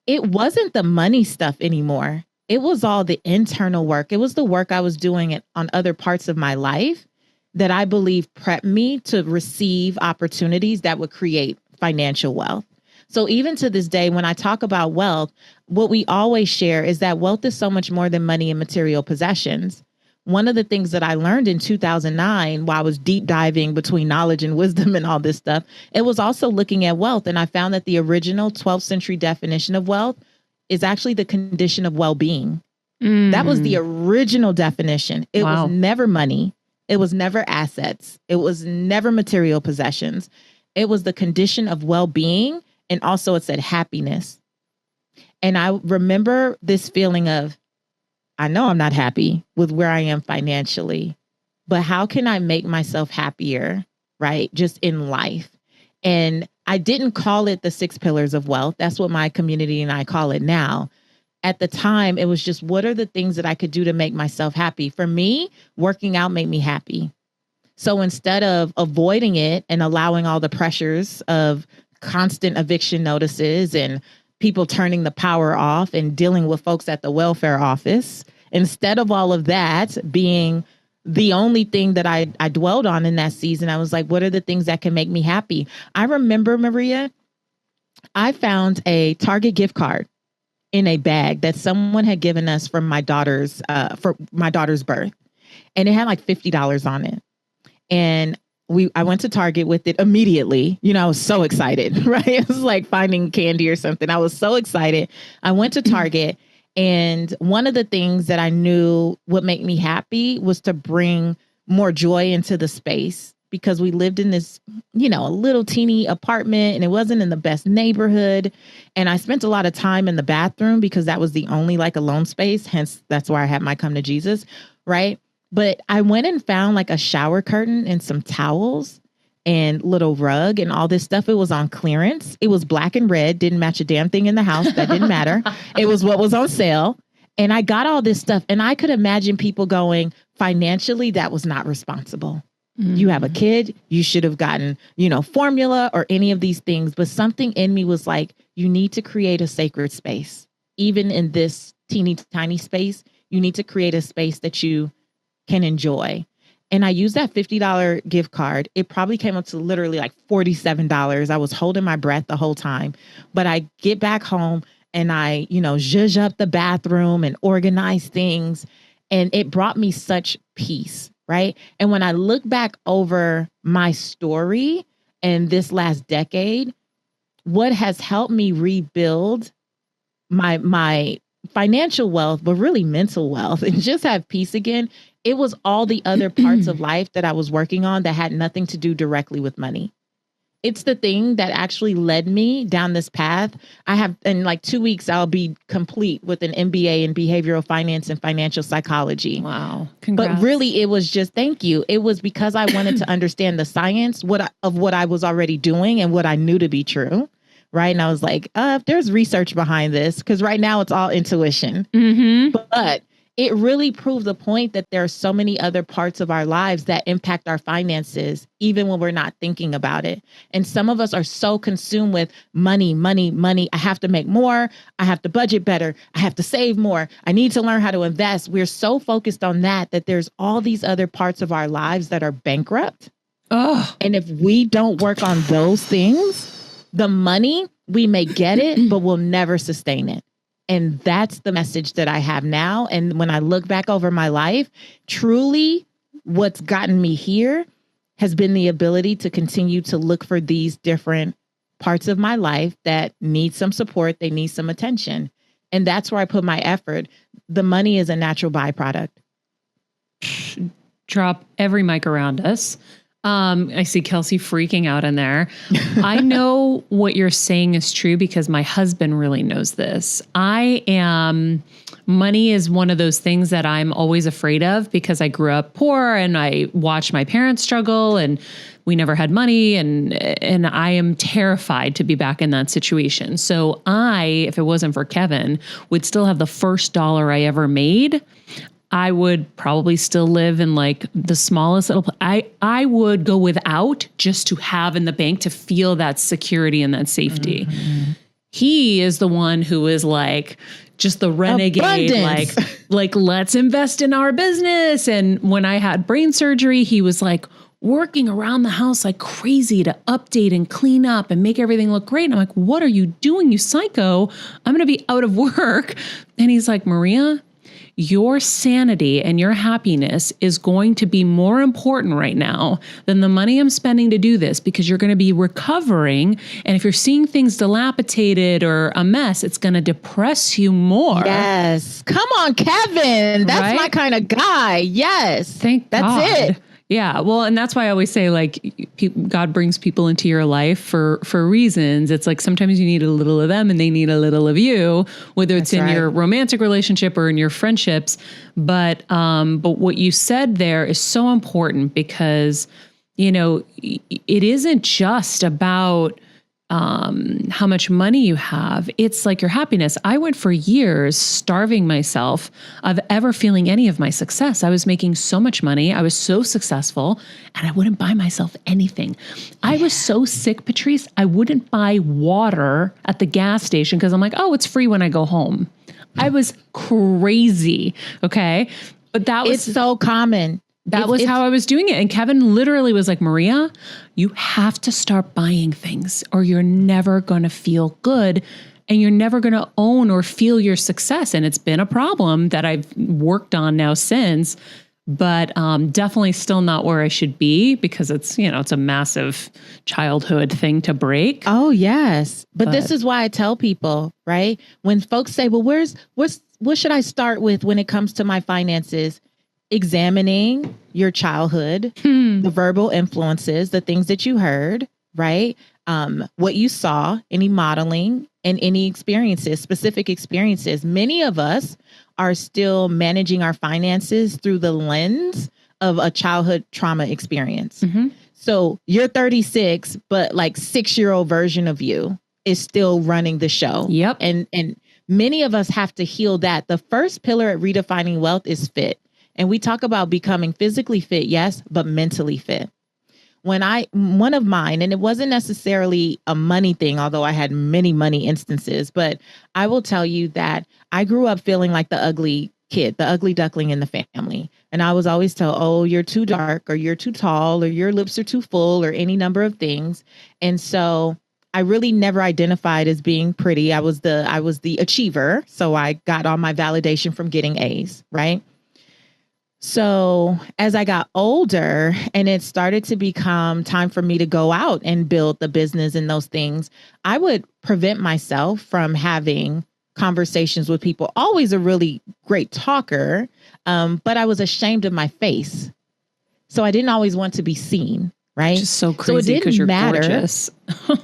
It wasn't the money stuff anymore. It was all the internal work. It was the work I was doing on other parts of my life that I believe prepped me to receive opportunities that would create financial wealth. So even to this day, when I talk about wealth, what we always share is that wealth is so much more than money and material possessions. One of the things that I learned in 2009 while I was deep diving between knowledge and wisdom and all this stuff, it was also looking at wealth. And I found that the original 12th century definition of wealth is actually the condition of well-being. That was the original definition. It was never money. It was never assets. It was never material possessions. It was the condition of well-being. And also it said happiness. And I remember this feeling of, I know I'm not happy with where I am financially, but how can I make myself happier, right? Just in life. And I didn't call it the 6 pillars of wealth. That's what my community and I call it now. At the time, it was just, what are the things that I could do to make myself happy? For me, working out made me happy. So instead of avoiding it and allowing all the pressures of constant eviction notices and people turning the power off and dealing with folks at the welfare office, instead of all of that being the only thing that I dwelled on in that season, I was like, what are the things that can make me happy? I remember, Maria, I found a Target gift card in a bag that someone had given us for my daughter's birth. And it had like $50 on it. And I went to Target with it immediately. I was so excited, right? It was like finding candy or something. I was so excited. I went to Target, and one of the things that I knew would make me happy was to bring more joy into the space, because we lived in this, a little teeny apartment, and it wasn't in the best neighborhood. And I spent a lot of time in the bathroom because that was the only like alone space. Hence, that's where I had my come to Jesus, right? But I went and found like a shower curtain and some towels and little rug and all this stuff. It was on clearance. It was black and red, didn't match a damn thing in the house. That didn't matter. It was what was on sale. And I got all this stuff. And I could imagine people going, financially, that was not responsible. You have a kid, you should have gotten, formula or any of these things. But something in me was like, you need to create a sacred space. Even in this teeny tiny space, you need to create a space that you can enjoy. And I used that $50 gift card. It probably came up to literally like $47. I was holding my breath the whole time. But I get back home and I, zhuzh up the bathroom and organize things. And it brought me such peace, right? And when I look back over my story and this last decade, what has helped me rebuild my financial wealth, but really mental wealth, and just have peace again, it was all the other parts of life that I was working on that had nothing to do directly with money. it's the thing that actually led me down this path. I have, in like 2 weeks, I'll be complete with an MBA in behavioral finance and financial psychology. Wow. Congrats. But really, it was just, thank you. It was because I wanted to understand the science of what I was already doing and what I knew to be true. Right. And I was like, there's research behind this, because right now it's all intuition. Mm-hmm. But it really proved the point that there are so many other parts of our lives that impact our finances, even when we're not thinking about it. And some of us are so consumed with money, money, money. I have to make more. I have to budget better. I have to save more. I need to learn how to invest. We're so focused on that there's all these other parts of our lives that are bankrupt. Oh. And if we don't work on those things, the money, we may get it, but we'll never sustain it. And that's the message that I have now. And when I look back over my life, truly what's gotten me here has been the ability to continue to look for these different parts of my life that need some support. They need some attention. And that's where I put my effort. The money is a natural byproduct. Drop every mic around us. I see Kelsey freaking out in there. I know what you're saying is true because my husband really knows this. Money is one of those things that I'm always afraid of because I grew up poor and I watched my parents struggle and we never had money. And I am terrified to be back in that situation. So if it wasn't for Kevin, would still have the first dollar I ever made. I would probably still live in like the smallest little I would go without just to have in the bank to feel that security and that safety. Mm-hmm. He is the one who is like just the renegade, like let's invest in our business. And when I had brain surgery, he was like working around the house like crazy to update and clean up and make everything look great. And I'm like, what are you doing, you psycho? I'm going to be out of work. And he's like, Maria, your sanity and your happiness is going to be more important right now than the money I'm spending to do this, because you're going to be recovering. And if you're seeing things dilapidated or a mess, it's going to depress you more. Yes. Come on, Kevin. That's my kind of guy. Yes. Thank God. That's it. Yeah. Well, and that's why I always say like God brings people into your life for reasons. It's like sometimes you need a little of them and they need a little of you, whether it's in your romantic relationship or in your friendships. But what you said there is so important because, you know, it isn't just about how much money you have. It's like your happiness. I went for years starving myself of ever feeling any of my success. I was making so much money. I was so successful and I wouldn't buy myself anything. I was so sick, Patrice, I wouldn't buy water at the gas station because I'm like, oh, it's free when I go home. I was crazy. Okay. But it's so common. That was how I was doing it. And Kevin literally was like, Maria, you have to start buying things or you're never going to feel good and you're never going to own or feel your success. And it's been a problem that I've worked on now since, but definitely still not where I should be because it's, you know, it's a massive childhood thing to break. Oh, yes. But this is why I tell people, right? When folks say, well, what should I start with when it comes to my finances? Examining your childhood, the verbal influences, the things that you heard, right? What you saw, any modeling and any experiences, specific experiences. Many of us are still managing our finances through the lens of a childhood trauma experience. Mm-hmm. So you're 36, but like 6-year-old version of you is still running the show. Yep. And many of us have to heal that. The first pillar at Redefining Wealth is fit. And we talk about becoming physically fit, yes, but mentally fit. One of mine, and it wasn't necessarily a money thing, although I had many money instances, but I will tell you that I grew up feeling like the ugly kid, the ugly duckling in the family. And I was always told, oh, you're too dark or you're too tall or your lips are too full or any number of things. And so I really never identified as being pretty. I was the achiever. So I got all my validation from getting A's, right? So as I got older and it started to become time for me to go out and build the business and those things, I would prevent myself from having conversations with people. Always a really great talker, but I was ashamed of my face. So I didn't always want to be seen. right? Which is so crazy because you're gorgeous.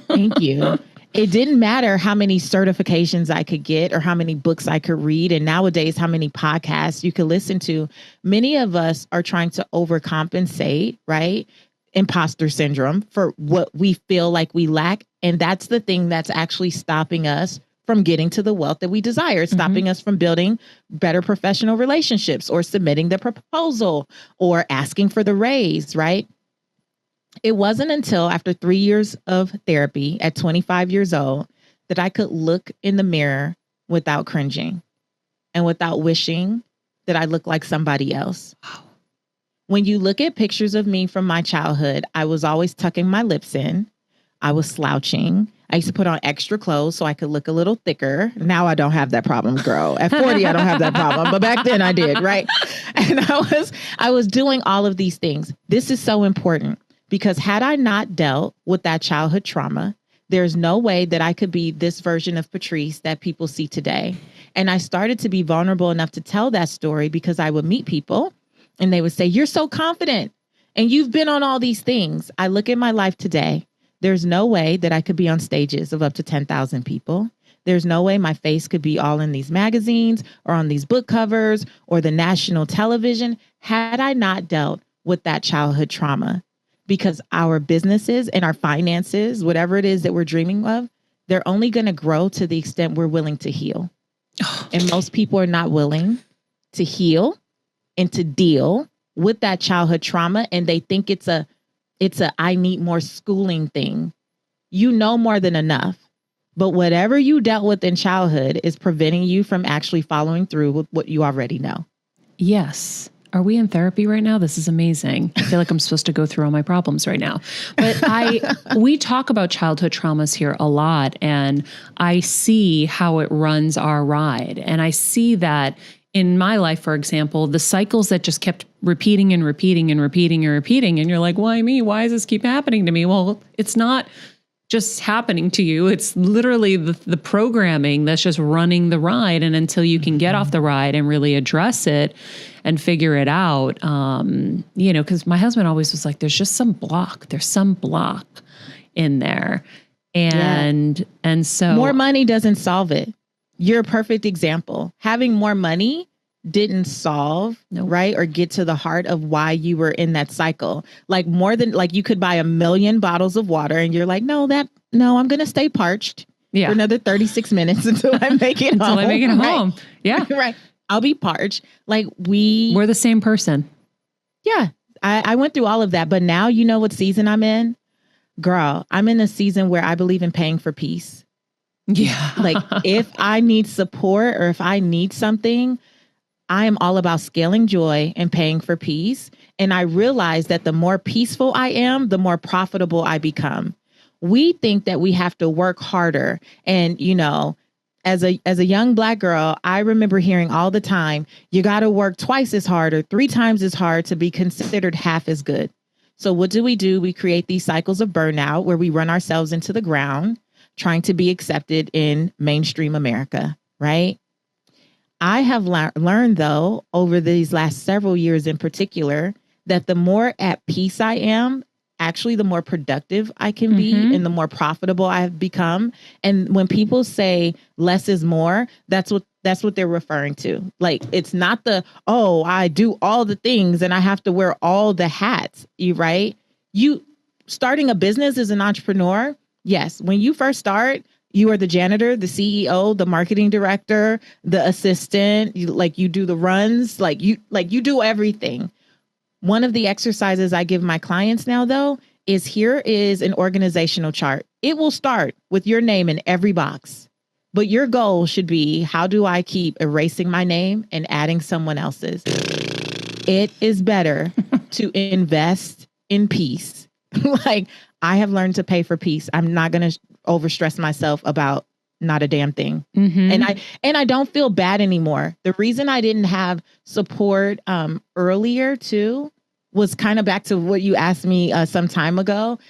Thank you. It didn't matter how many certifications I could get or how many books I could read. And nowadays, how many podcasts you could listen to. Many of us are trying to overcompensate, right? Imposter syndrome for what we feel like we lack. And that's the thing that's actually stopping us from getting to the wealth that we desire. It's stopping us from building better professional relationships or submitting the proposal or asking for the raise, right? It wasn't until after 3 years of therapy at 25 years old that I could look in the mirror without cringing and without wishing that I looked like somebody else. Wow. When you look at pictures of me from my childhood, I was always tucking my lips in. I was slouching. I used to put on extra clothes so I could look a little thicker. Now I don't have that problem, girl. At 40, I don't have that problem. But back then I did, right? And I was doing all of these things. This is so important. Because had I not dealt with that childhood trauma, there's no way that I could be this version of Patrice that people see today. And I started to be vulnerable enough to tell that story because I would meet people and they would say, you're so confident and you've been on all these things. I look at my life today. There's no way that I could be on stages of up to 10,000 people. There's no way my face could be all in these magazines or on these book covers or the national television had I not dealt with that childhood trauma. Because our businesses and our finances, whatever it is that we're dreaming of, they're only going to grow to the extent we're willing to heal. And most people are not willing to heal and to deal with that childhood trauma. And they think it's a I need more schooling thing. You know more than enough. But whatever you dealt with in childhood is preventing you from actually following through with what you already know. Yes. Are we in therapy right now? This is amazing. I feel like I'm supposed to go through all my problems right now. But we talk about childhood traumas here a lot, and I see how it runs our ride. And I see that in my life, for example, the cycles that just kept repeating and repeating and repeating and repeating. And you're like, why me? Why does this keep happening to me? Well, it's not just happening to you. It's literally the programming that's just running the ride. And until you can get off the ride and really address it and figure it out, because my husband always was like, there's just some block. There's some block in there. And so more money doesn't solve it. You're a perfect example. Having more money didn't solve, right? Or get to the heart of why you were in that cycle. Like more than like you could buy 1 million bottles of water and you're like, no, I'm going to stay parched for another 36 minutes until I make it home. Until I make it home. Yeah. Right. I'll be parched. Like we're the same person. Yeah. I went through all of that, but now you know what season I'm in? Girl, I'm in a season where I believe in paying for peace. Yeah. Like if I need support or if I need something, I am all about scaling joy and paying for peace. And I realize that the more peaceful I am, the more profitable I become. We think that we have to work harder. And, as a young Black girl, I remember hearing all the time, you got to work twice as hard or 3 times as hard to be considered half as good. So what do? We create these cycles of burnout where we run ourselves into the ground, trying to be accepted in mainstream America, right? I have learned, though, over these last several years in particular, that the more at peace I am, actually the more productive I can be and the more profitable I have become. And when people say less is more, that's what they're referring to. Like, it's not I do all the things and I have to wear all the hats, right? You starting a business as an entrepreneur. Yes. When you first start, you are the janitor, the CEO, the marketing director, the assistant, you do the runs, you do everything. One of the exercises I give my clients now, though, is here is an organizational chart. It will start with your name in every box, but your goal should be, how do I keep erasing my name and adding someone else's? It is better to invest in peace. I have learned to pay for peace. I'm not going to overstress myself about not a damn thing. And I don't feel bad anymore. The reason I didn't have support earlier too was kind of back to what you asked me some time ago.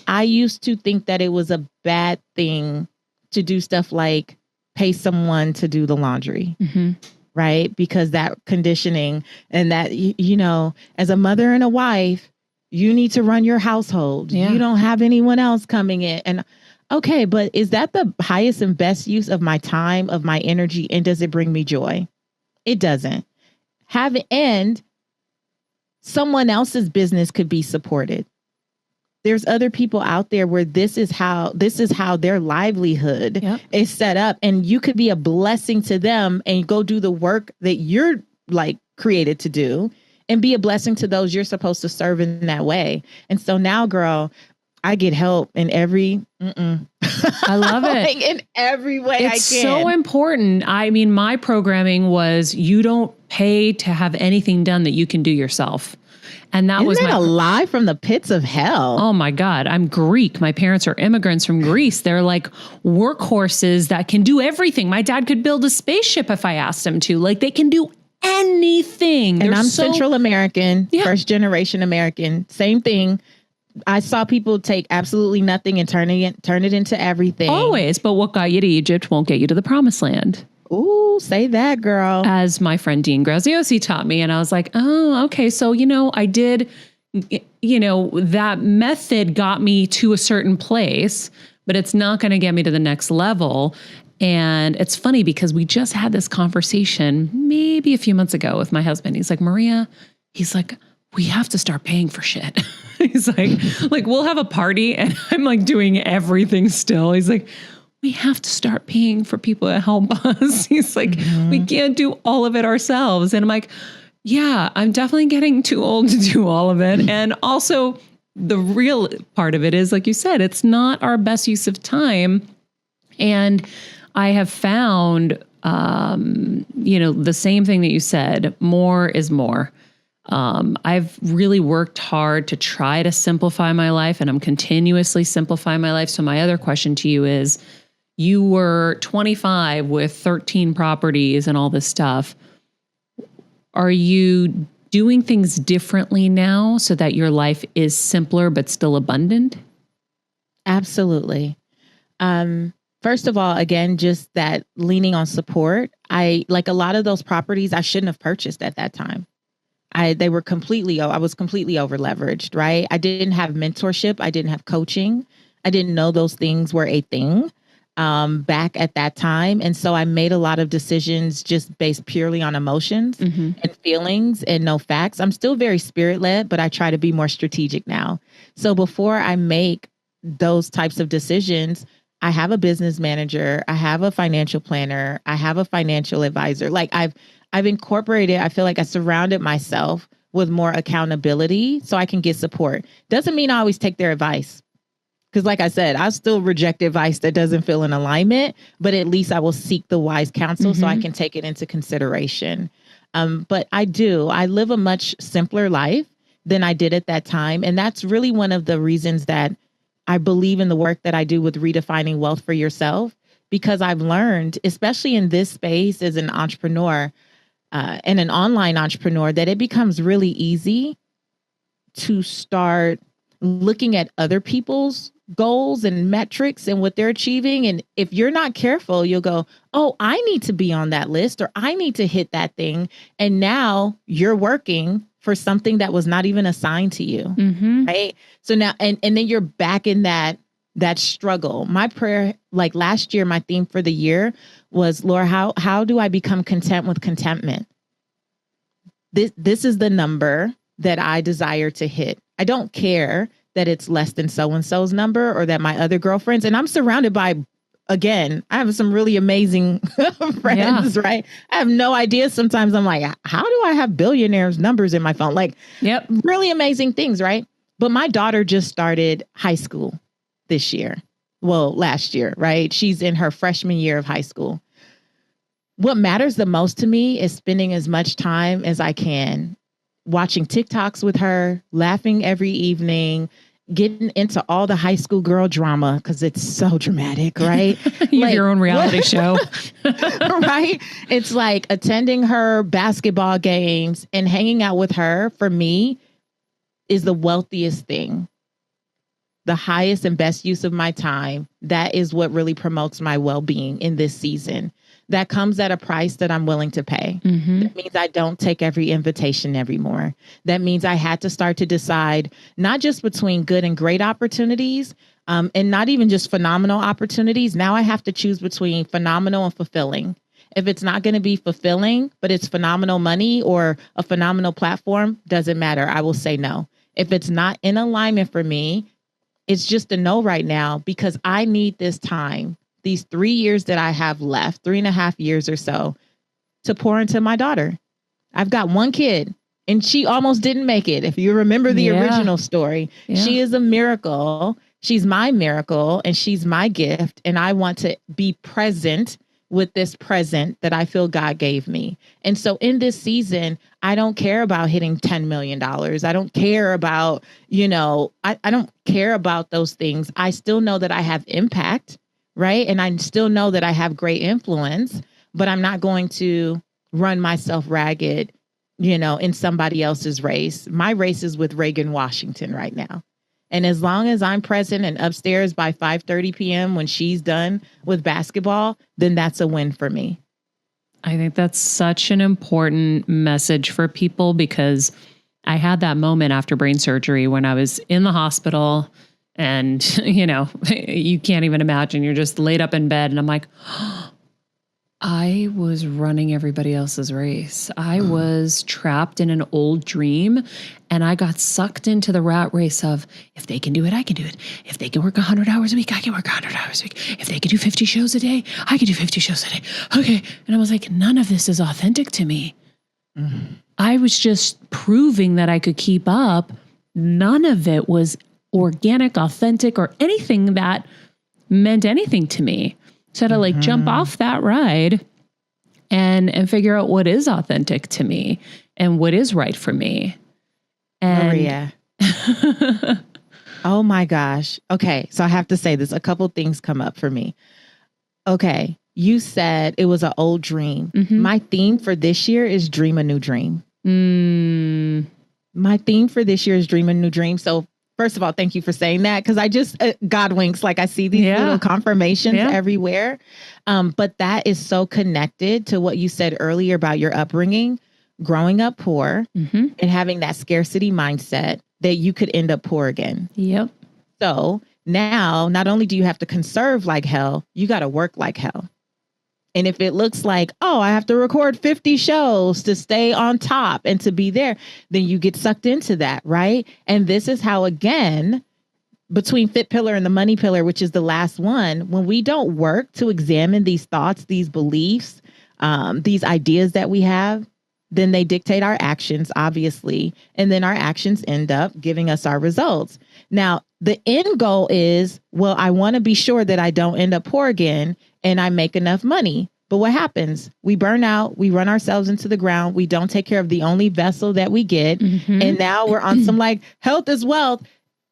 I used to think that it was a bad thing to do stuff like pay someone to do the laundry, right? Because that conditioning and that, as a mother and a wife, You need to run your household. You don't have anyone else coming in. And okay, but is that the highest and best use of my time, of my energy? And does it bring me joy? It doesn't. And someone else's business could be supported. There's other people out there where this is how their livelihood is set up. And you could be a blessing to them and go do the work that you're like created to do and be a blessing to those you're supposed to serve in that way. And so now, girl, I get help in every, I love it. like in every way I can. It's so important. I mean, my programming was you don't pay to have anything done that you can do yourself. And that was a lie from the pits of hell. Oh my God. I'm Greek. My parents are immigrants from Greece. They're like workhorses that can do everything. My dad could build a spaceship if I asked him to. Like they can do anything. And I'm Central American, first generation American. Same thing. I saw people take absolutely nothing and turn it into everything. Always. But what got you to Egypt won't get you to the promised land. Ooh, say that, girl. As my friend Dean Graziosi taught me. And I was like, oh, okay. So, I did, that method got me to a certain place, but it's not going to get me to the next level. And it's funny because we just had this conversation maybe a few months ago with my husband. He's like, Maria, we have to start paying for shit. He's like, we'll have a party and I'm like doing everything still. He's like, we have to start paying for people to help us. He's like, we can't do all of it ourselves. And I'm like, yeah, I'm definitely getting too old to do all of it. And also the real part of it is, like you said, it's not our best use of time. And I have found, the same thing that you said, more is more. I've really worked hard to try to simplify my life, and I'm continuously simplifying my life. So my other question to you is, you were 25 with 13 properties and all this stuff. Are you doing things differently now so that your life is simpler but still abundant? Absolutely. First of all, again, just that leaning on support. I like a lot of those properties I shouldn't have purchased at that time. I was completely over leveraged, right? I didn't have mentorship. I didn't have coaching. I didn't know those things were a thing back at that time. And so I made a lot of decisions just based purely on emotions and feelings and no facts. I'm still very spirit-led, but I try to be more strategic now. So before I make those types of decisions, I have a business manager, I have a financial planner, I have a financial advisor. Like I've incorporated, I feel like I surrounded myself with more accountability so I can get support. Doesn't mean I always take their advice. Because like I said, I still reject advice that doesn't feel in alignment, but at least I will seek the wise counsel so I can take it into consideration. But I live a much simpler life than I did at that time. And that's really one of the reasons that I believe in the work that I do with redefining wealth for yourself, because I've learned, especially in this space as an entrepreneur and an online entrepreneur, that it becomes really easy to start looking at other people's goals and metrics and what they're achieving. And if you're not careful, you'll go, oh, I need to be on that list, or I need to hit that thing. And now you're working for something that was not even assigned to you. Right. So now, and then you're back in that struggle. My prayer, like last year, my theme for the year was, Lord, how do I become content with contentment? This is the number that I desire to hit. I don't care that it's less than so-and-so's number, or that my other girlfriends, and I'm surrounded by, again, I have some really amazing friends, right? I have no idea. Sometimes I'm like, how do I have billionaires' numbers in my phone? Like, really amazing things, right? But my daughter just started high school this year. Well, last year, right? She's in her freshman year of high school. What matters the most to me is spending as much time as I can watching TikToks with her, laughing every evening, getting into all the high school girl drama because it's so dramatic, right? You have your own reality show. Right? It's like attending her basketball games and hanging out with her, for me, is the wealthiest thing. The highest and best use of my time. That is what really promotes my well-being in this season. that comes at a price that I'm willing to pay. That means I don't take every invitation anymore. That means I had to start to decide not just between good and great opportunities, and not even just phenomenal opportunities. Now I have to choose between phenomenal and fulfilling. If it's not going to be fulfilling, but it's phenomenal money or a phenomenal platform, doesn't matter. I will say no. If it's not in alignment for me, it's just a no right now, because I need this time, these 3 years that I have left, 3.5 years or so, to pour into my daughter. I've got one kid and she almost didn't make it. If you remember the original story, she is a miracle. She's my miracle and she's my gift. And I want to be present with this present that I feel God gave me. And so in this season, I don't care about hitting $10 million. I don't care about, I don't care about those things. I still know that I have impact, right? And I still know that I have great influence, but I'm not going to run myself ragged, in somebody else's race. My race is with Reagan Washington right now. And as long as I'm present and upstairs by 5:30 p.m. when she's done with basketball, then that's a win for me. I think that's such an important message for people, because I had that moment after brain surgery when I was in the hospital and, you can't even imagine. You're just laid up in bed and I'm like, I was running everybody else's race. I was trapped in an old dream and I got sucked into the rat race of, if they can do it, I can do it. If they can work 100 hours a week, I can work 100 hours a week. If they can do 50 shows a day, I can do 50 shows a day. Okay. And I was like, none of this is authentic to me. I was just proving that I could keep up. None of it was organic, authentic, or anything that meant anything to me. So I had to jump off that ride and figure out what is authentic to me and what is right for me. And Maria. Oh my gosh. Okay. So I have to say this. A couple things come up for me. Okay. You said it was an old dream. My theme for this year is dream a new dream. My theme for this year is dream a new dream. So first of all, thank you for saying that, because I just, God winks, like I see these little confirmations everywhere. But that is so connected to what you said earlier about your upbringing, growing up poor and having that scarcity mindset that you could end up poor again. Yep. So now, not only do you have to conserve like hell, you got to work like hell. And if it looks like, oh, I have to record 50 shows to stay on top and to be there, then you get sucked into that, right? And this is how, again, between Fit Pillar and the Money Pillar, which is the last one, when we don't work to examine these thoughts, these beliefs, these ideas that we have, then they dictate our actions, obviously. And then our actions end up giving us our results. Now, the end goal is, well, I want to be sure that I don't end up poor again and I make enough money. But what happens? We burn out. We run ourselves into the ground. We don't take care of the only vessel that we get. And now we're on some health is wealth.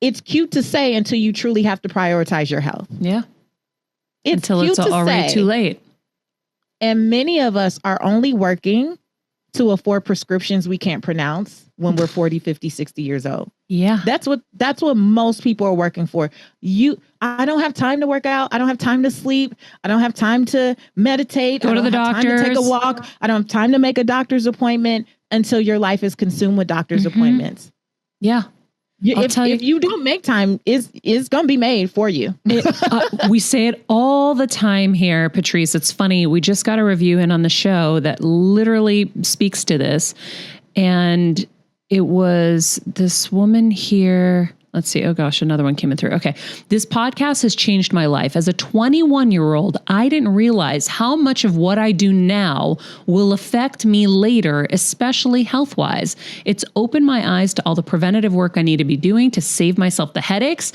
It's cute to say until you truly have to prioritize your health. Yeah. It's until cute it's already too late. And many of us are only working to afford prescriptions we can't pronounce when we're 40, 50, 60 years old. Yeah. That's what most people are working for. I don't have time to work out. I don't have time to sleep. I don't have time to meditate. Go to the doctor. Time to take a walk. I don't have time to make a doctor's appointment until your life is consumed with doctor's appointments. Yeah. If you don't make time, it's going to be made for you. We say it all the time here, Patrice. It's funny. We just got a review in on the show that literally speaks to this. And it was this woman here. Let's see. Oh gosh, another one came in through. Okay. This podcast has changed my life. As a 21-year-old, I didn't realize how much of what I do now will affect me later, especially health-wise. It's opened my eyes to all the preventative work I need to be doing to save myself the headaches.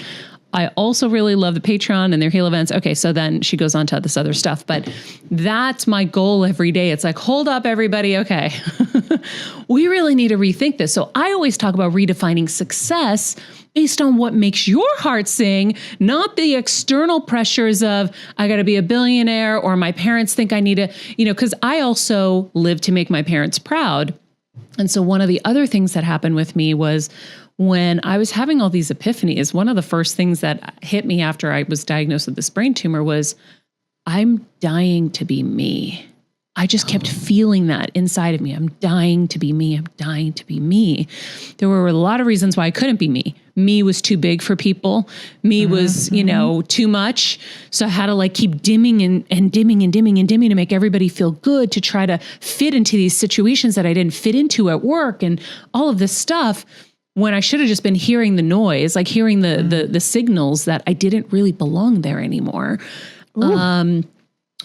I also really love the Patreon and their heal events. Okay, so then she goes on to this other stuff, but that's my goal every day. It's like, hold up, everybody. Okay, we really need to rethink this. So I always talk about redefining success based on what makes your heart sing, not the external pressures of, I got to be a billionaire or my parents think I need to, because I also live to make my parents proud. And so one of the other things that happened with me was when I was having all these epiphanies, one of the first things that hit me after I was diagnosed with this brain tumor was, I'm dying to be me. I just kept feeling that inside of me. I'm dying to be me. I'm dying to be me. There were a lot of reasons why I couldn't be me. Me was too big for people. Me was, too much. So I had to like keep dimming and dimming and dimming and dimming to make everybody feel good, to try to fit into these situations that I didn't fit into at work and all of this stuff, when I should have just been hearing the noise, like hearing the signals that I didn't really belong there anymore.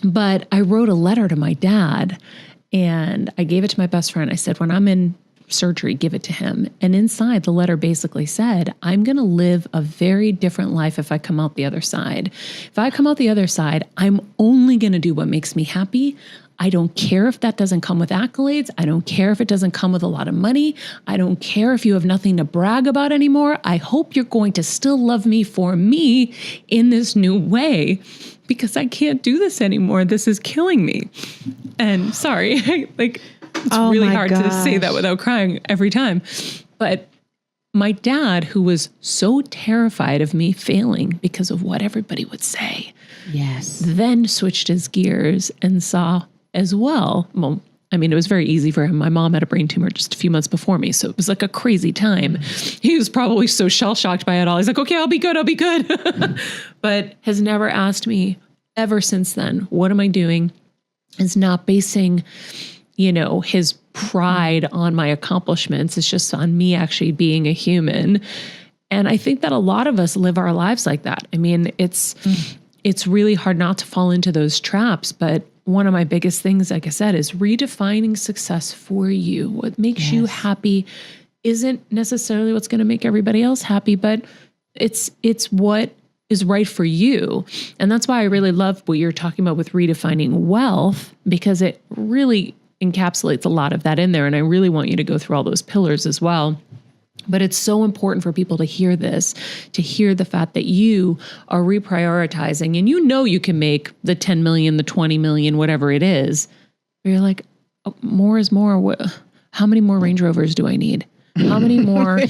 But I wrote a letter to my dad and I gave it to my best friend. I said, when I'm in surgery, give it to him. And inside the letter basically said, I'm going to live a very different life if I come out the other side. If I come out the other side, I'm only going to do what makes me happy. I don't care if that doesn't come with accolades. I don't care if it doesn't come with a lot of money. I don't care if you have nothing to brag about anymore. I hope you're going to still love me for me in this new way, because I can't do this anymore. This is killing me. And sorry, it's really hard to say that without crying every time. But my dad, who was so terrified of me failing because of what everybody would say, then switched his gears and saw as well. Well, I mean, it was very easy for him. My mom had a brain tumor just a few months before me. So it was like a crazy time. He was probably so shell-shocked by it all. He's like, okay, I'll be good. But has never asked me ever since then, what am I doing? Is not basing, his pride on my accomplishments. It's just on me actually being a human. And I think that a lot of us live our lives like that. I mean, it's really hard not to fall into those traps, but one of my biggest things, like I said, is redefining success for you. What makes you happy isn't necessarily what's going to make everybody else happy, but it's what is right for you. And that's why I really love what you're talking about with redefining wealth, because it really encapsulates a lot of that in there. And I really want you to go through all those pillars as well. But it's so important for people to hear this, to hear the fact that you are reprioritizing, and you can make the 10 million, the 20 million, whatever it is. But you're like, oh, more is more. How many more Range Rovers do I need? How many more?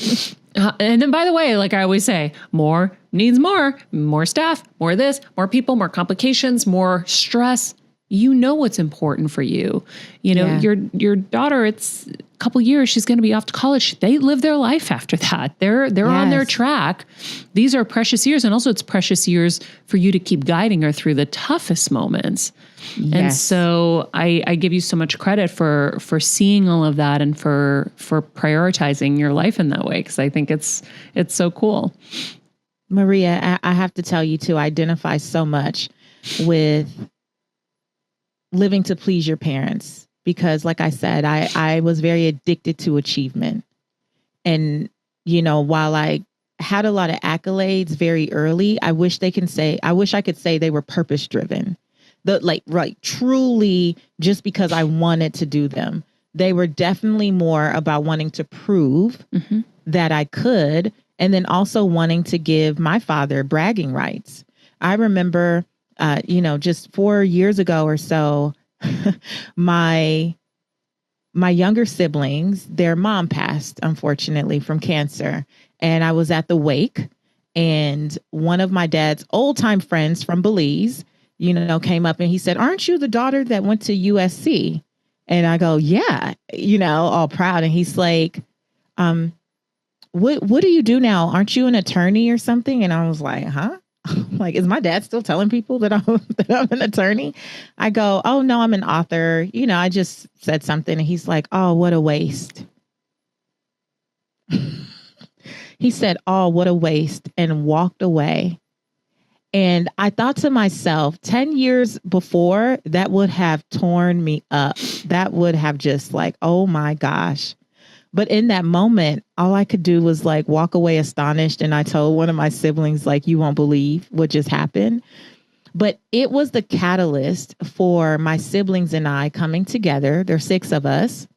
And then, by the way, like I always say, more needs more staff, more this, more people, more complications, more stress. You know what's important for you. Your daughter, it's a couple years, she's going to be off to college. They live their life after that. They're on their track. These are precious years. And also it's precious years for you to keep guiding her through the toughest moments. Yes. And so I give you so much credit for seeing all of that and for prioritizing your life in that way. Cause I think it's so cool. Maria, I have to tell you to identify so much with living to please your parents, because like I said, I was very addicted to achievement. And, while I had a lot of accolades very early, I wish I could say they were purpose driven. Truly just because I wanted to do them. They were definitely more about wanting to prove that I could, and then also wanting to give my father bragging rights. I remember just 4 years ago or so, my younger siblings, their mom passed, unfortunately, from cancer. And I was at the wake, and one of my dad's old time friends from Belize, came up and he said, "Aren't you the daughter that went to USC?" And I go, "Yeah," all proud. And he's like, what do you do now? Aren't you an attorney or something? And I was like, huh? Like, is my dad still telling people that I'm an attorney? I go, oh, no, I'm an author. I just said something. And he's like, oh, what a waste. He said, oh, what a waste, and walked away. And I thought to myself, 10 years before, that would have torn me up. That would have just like, oh, my gosh. But in that moment, all I could do was like walk away astonished. And I told one of my siblings, like, you won't believe what just happened. But it was the catalyst for my siblings and I coming together. There's 6 of us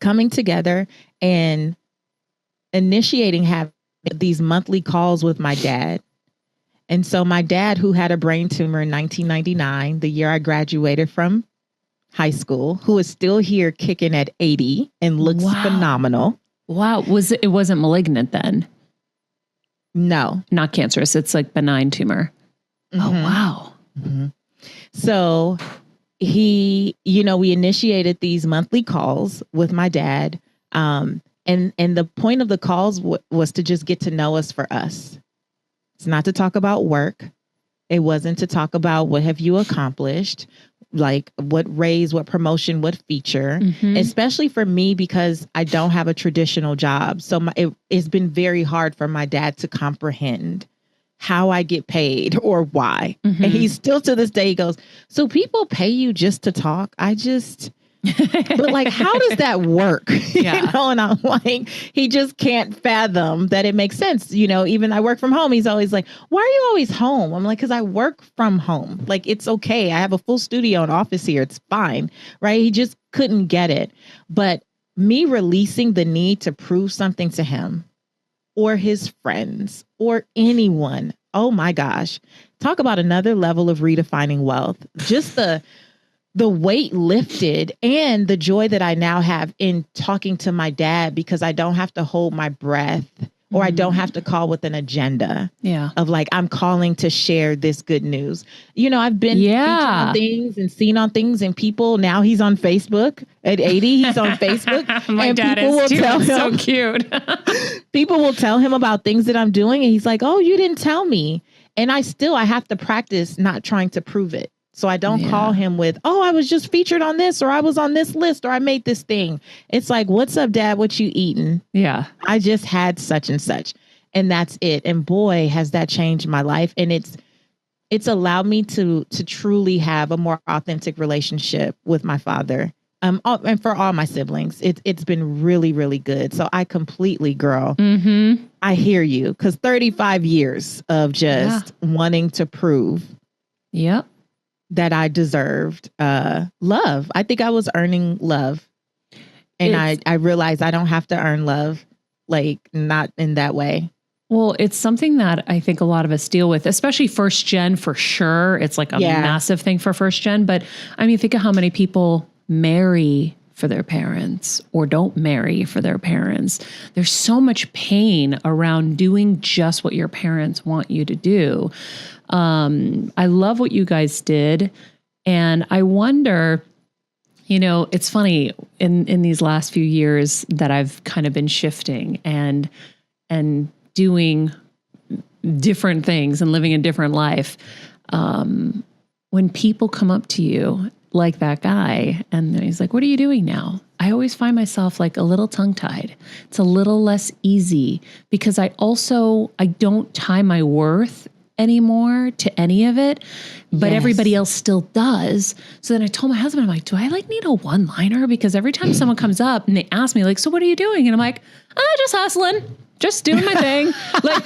coming together and initiating having these monthly calls with my dad. And so my dad, who had a brain tumor in 1999, the year I graduated from high school, who is still here kicking at 80 and looks phenomenal. Wow. It wasn't malignant then? No. Not cancerous. It's like benign tumor. Mm-hmm. Oh, wow. Mm-hmm. So we initiated these monthly calls with my dad. And the point of the calls was to just get to know us for us. It's not to talk about work. It wasn't to talk about what have you accomplished, like what raise, what promotion, what feature, especially for me, because I don't have a traditional job. So it's been very hard for my dad to comprehend how I get paid or why. And he's still to this day, he goes, so people pay you just to talk? But like, how does that work? Yeah. And I'm like, he just can't fathom that it makes sense. Even I work from home. He's always like, why are you always home? I'm like, because I work from home. Like, it's okay. I have a full studio and office here. It's fine. Right. He just couldn't get it. But me releasing the need to prove something to him or his friends or anyone. Oh my gosh. Talk about another level of redefining wealth. Just the weight lifted and the joy that I now have in talking to my dad, because I don't have to hold my breath or I don't have to call with an agenda of like, I'm calling to share this good news. I've been featured on things and seen on things, and people, now he's on Facebook at 80. He's on Facebook. My dad is too. So cute. People will tell him about things that I'm doing. And he's like, oh, you didn't tell me. And I have to practice not trying to prove it. So I don't call him with, oh, I was just featured on this, or I was on this list, or I made this thing. It's like, what's up, Dad? What you eating? Yeah. I just had such and such. And that's it. And boy, has that changed my life. And it's allowed me to truly have a more authentic relationship with my father. And for all my siblings, it's been really, really good. So I completely, girl, I hear you. Because 35 years of just wanting to prove. Yep. That I deserved love. I think I was earning love. And I realized I don't have to earn love, like not in that way. Well, it's something that I think a lot of us deal with, especially first gen for sure. It's like a massive thing for first gen. But I mean, think of how many people marry for their parents or don't marry for their parents. There's so much pain around doing just what your parents want you to do. I love what you guys did. And I wonder, it's funny in these last few years that I've kind of been shifting and doing different things and living a different life. When people come up to you like that guy and he's like, what are you doing now? I always find myself like a little tongue-tied. It's a little less easy because I don't tie my worth anymore to any of it, but everybody else still does. So then I told my husband, I'm like, do I like need a one-liner? Because every time someone comes up and they ask me like, so what are you doing? And I'm like, just hustling, just doing my thing. Like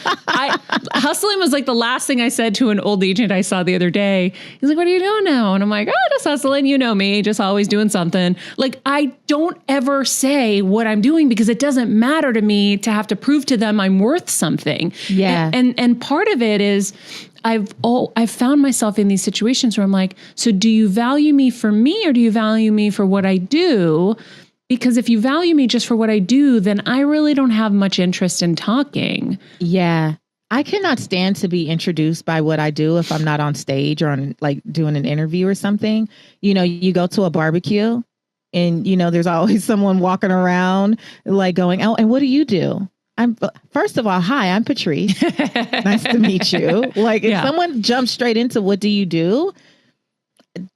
hustling was like the last thing I said to an old agent I saw the other day. He's like, what are you doing now? And I'm like, just hustling. You know me, just always doing something. Like I don't ever say what I'm doing because it doesn't matter to me to have to prove to them I'm worth something. Yeah. And part of it is I've found myself in these situations where I'm like, so do you value me for me or do you value me for what I do? Because if you value me just for what I do, then I really don't have much interest in talking. Yeah. I cannot stand to be introduced by what I do if I'm not on stage or on like doing an interview or something. You go to a barbecue and, there's always someone walking around like going, oh, and what do you do? First of all, hi, I'm Patrice. Nice to meet you. Like if someone jumps straight into what do you do?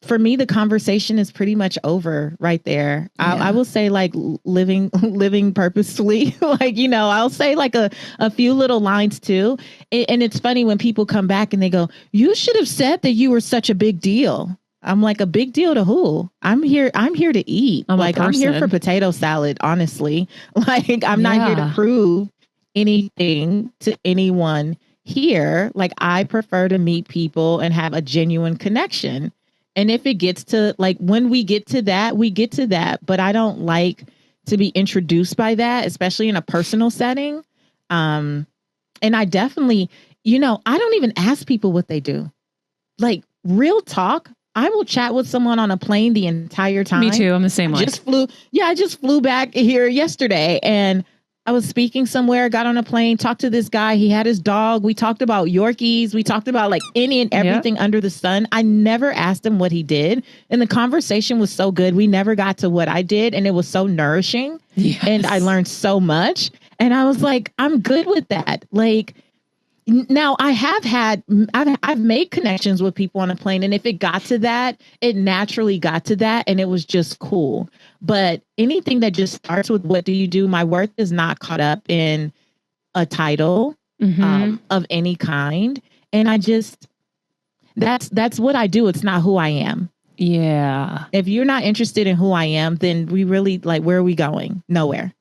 For me, the conversation is pretty much over right there. I will say like living purposefully, like, I'll say like a few little lines too. And it's funny when people come back and they go, you should have said that you were such a big deal. I'm like, a big deal to who? I'm here to eat. I'm here for potato salad, honestly. Like I'm not here to prove anything to anyone here. Like I prefer to meet people and have a genuine connection. And if it gets to like, when we get to that, we get to that. But I don't like to be introduced by that, especially in a personal setting. And I definitely, I don't even ask people what they do. Like real talk. I will chat with someone on a plane the entire time. Me too. I'm the same way. I just flew back here yesterday and I was speaking somewhere, got on a plane, talked to this guy. He had his dog. We talked about Yorkies. We talked about like any and everything under the sun. I never asked him what he did. And the conversation was so good. We never got to what I did. And it was so nourishing. Yes. And I learned so much. And I was like, I'm good with that. Like, now I've made connections with people on a plane. And if it got to that, it naturally got to that. And it was just cool. But anything that just starts with what do you do? My worth is not caught up in a title of any kind. And I just, that's what I do. It's not who I am. Yeah. If you're not interested in who I am, then we really like, where are we going? Nowhere.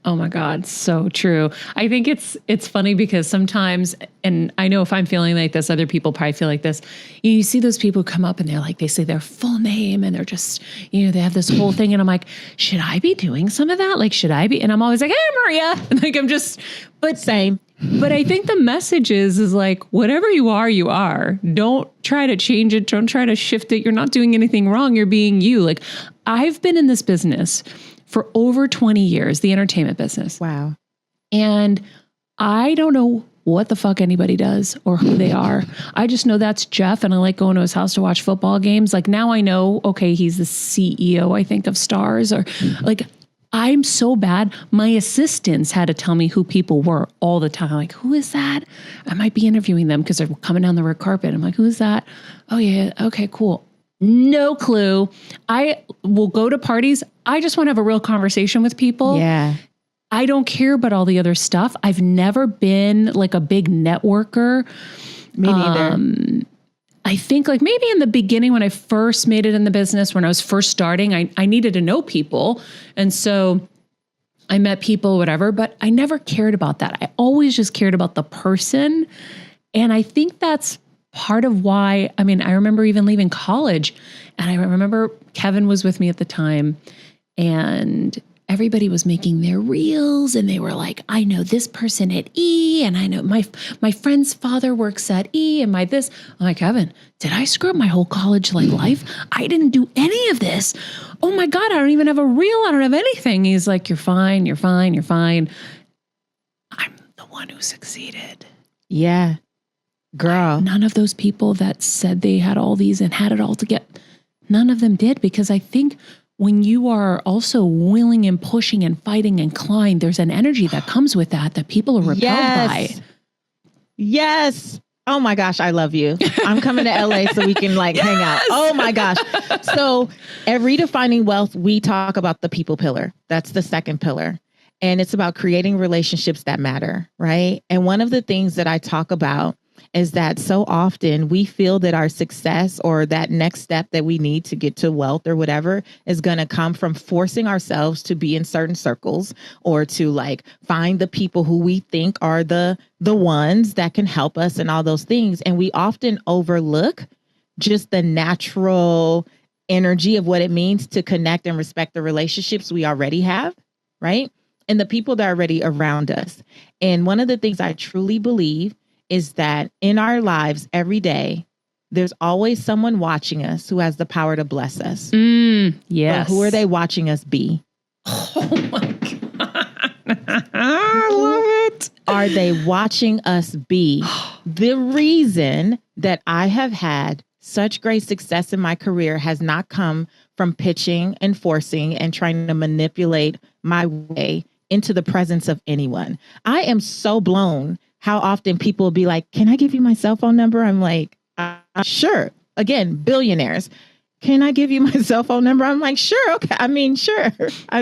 Oh my God. So true. I think it's funny because sometimes, and I know if I'm feeling like this, other people probably feel like this. You see those people come up and they're like, they say their full name and they're just, they have this whole thing. And I'm like, should I be doing some of that? Like, should I be? And I'm always like, hey, Maria. And like, I'm just, but same. But I think the message is like, whatever you are, you are. Don't try to change it. Don't try to shift it. You're not doing anything wrong. You're being you. Like, I've been in this business for over 20 years, the entertainment business. Wow. And I don't know what the fuck anybody does or who they are. I just know that's Jeff, and I like going to his house to watch football games. Like, now I know, okay, he's the CEO, I think, of Stars, or like, I'm so bad. My assistants had to tell me who people were all the time. I'm like, who is that? I might be interviewing them because they're coming down the red carpet. I'm like, who is that? Oh yeah. Okay, cool. No clue. I will go to parties. I just want to have a real conversation with people. Yeah. I don't care about all the other stuff. I've never been like a big networker. Me neither. I think like maybe in the beginning when I first made it in the business, when I was first starting, I needed to know people. And so I met people, whatever, but I never cared about that. I always just cared about the person. And I think that's part of why, I mean, I remember even leaving college, and I remember Kevin was with me at the time, and everybody was making their reels, and they were like, I know this person at E, and I know my friend's father works at E, and my this. I'm like, Kevin, did I screw up my whole college like life? I didn't do any of this. Oh my God, I don't even have a reel. I don't have anything. He's like, you're fine, you're fine, you're fine. I'm the one who succeeded. Yeah. Girl. None of those people that said they had all these and had it all together, none of them did, because I think when you are also willing and pushing and fighting and clawing, there's an energy that comes with that people are repelled by. Yes. Oh my gosh, I love you. I'm coming to LA so we can like hang out. Oh my gosh. So at Redefining Wealth, we talk about the people pillar. That's the second pillar. And it's about creating relationships that matter, right? And one of the things that I talk about is that so often we feel that our success or that next step that we need to get to wealth or whatever is going to come from forcing ourselves to be in certain circles or to like find the people who we think are the ones that can help us and all those things. And we often overlook just the natural energy of what it means to connect and respect the relationships we already have, right? And the people that are already around us. And one of the things I truly believe is that in our lives every day, there's always someone watching us who has the power to bless us. Yes. But who are they watching us be? Oh my God. I love it. Are they watching us be? The reason that I have had such great success in my career has not come from pitching and forcing and trying to manipulate my way into the presence of anyone. I am so blown how often people will be like, can I give you my cell phone number? I'm like, sure. Again, billionaires. Can I give you my cell phone number? I'm like, sure. Okay. I mean, sure.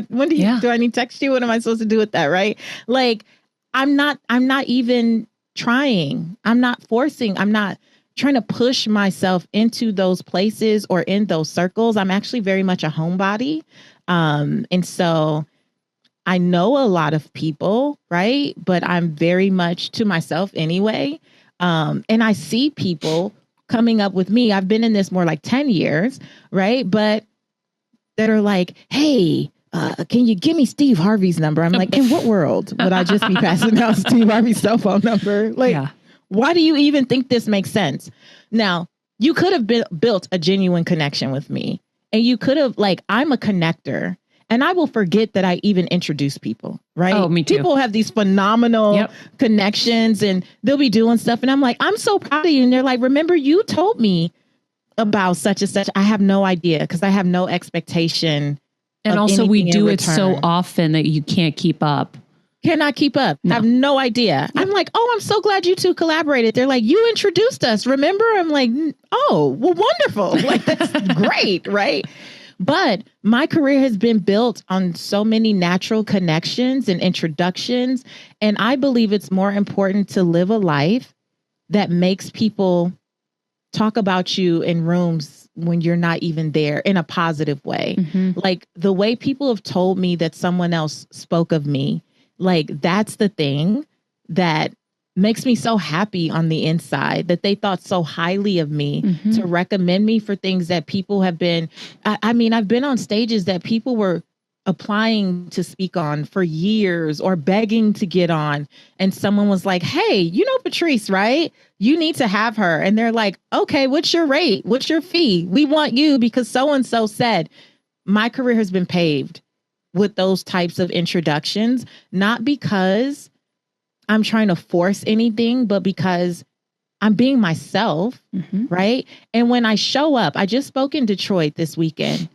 When do I need to text you? What am I supposed to do with that? Right? Like, I'm not even trying. I'm not forcing. I'm not trying to push myself into those places or in those circles. I'm actually very much a homebody. And so I know a lot of people, right? But I'm very much to myself anyway. And I see people coming up with me. I've been in this more like 10 years, right? But that are like, hey, can you give me Steve Harvey's number? I'm like, in what world would I just be passing out Steve Harvey's cell phone number? Like, why do you even think this makes sense? Now, you could have built a genuine connection with me. And you could have, like, I'm a connector. And I will forget that I even introduced people, right? Oh, me too. People have these phenomenal connections and they'll be doing stuff. And I'm like, I'm so proud of you. And they're like, remember, you told me about such and such. I have no idea because I have no expectation. And also we do it so often that you can't keep up. Cannot keep up. No. Have no idea. I'm like, oh, I'm so glad you two collaborated. They're like, you introduced us. Remember? I'm like, oh, well, wonderful. Like, that's great. Right. But my career has been built on so many natural connections and introductions. And I believe it's more important to live a life that makes people talk about you in rooms when you're not even there in a positive way. Mm-hmm. Like the way people have told me that someone else spoke of me, like that's the thing that makes me so happy on the inside, that they thought so highly of me to recommend me for things that people have been. I mean, I've been on stages that people were applying to speak on for years or begging to get on. And someone was like, hey, you know, Patrice, right? You need to have her. And they're like, okay, what's your rate? What's your fee? We want you because so-and-so said. My career has been paved with those types of introductions, not because I'm trying to force anything, but because I'm being myself, right? And when I show up, I just spoke in Detroit this weekend.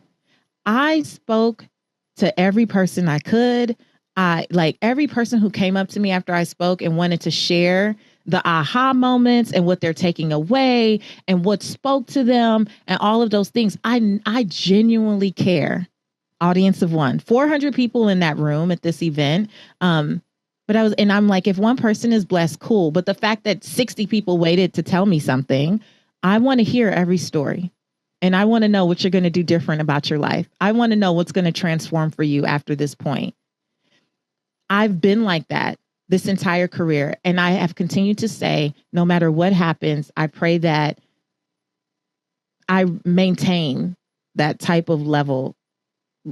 I spoke to every person I could. Every person who came up to me after I spoke and wanted to share the aha moments and what they're taking away and what spoke to them and all of those things. I genuinely care. Audience of 400 people in that room at this event. But I'm like, if one person is blessed, cool. But the fact that 60 people waited to tell me something, I want to hear every story. And I want to know what you're going to do different about your life. I want to know what's going to transform for you after this point. I've been like that this entire career. And I have continued to say, no matter what happens, I pray that I maintain that type of level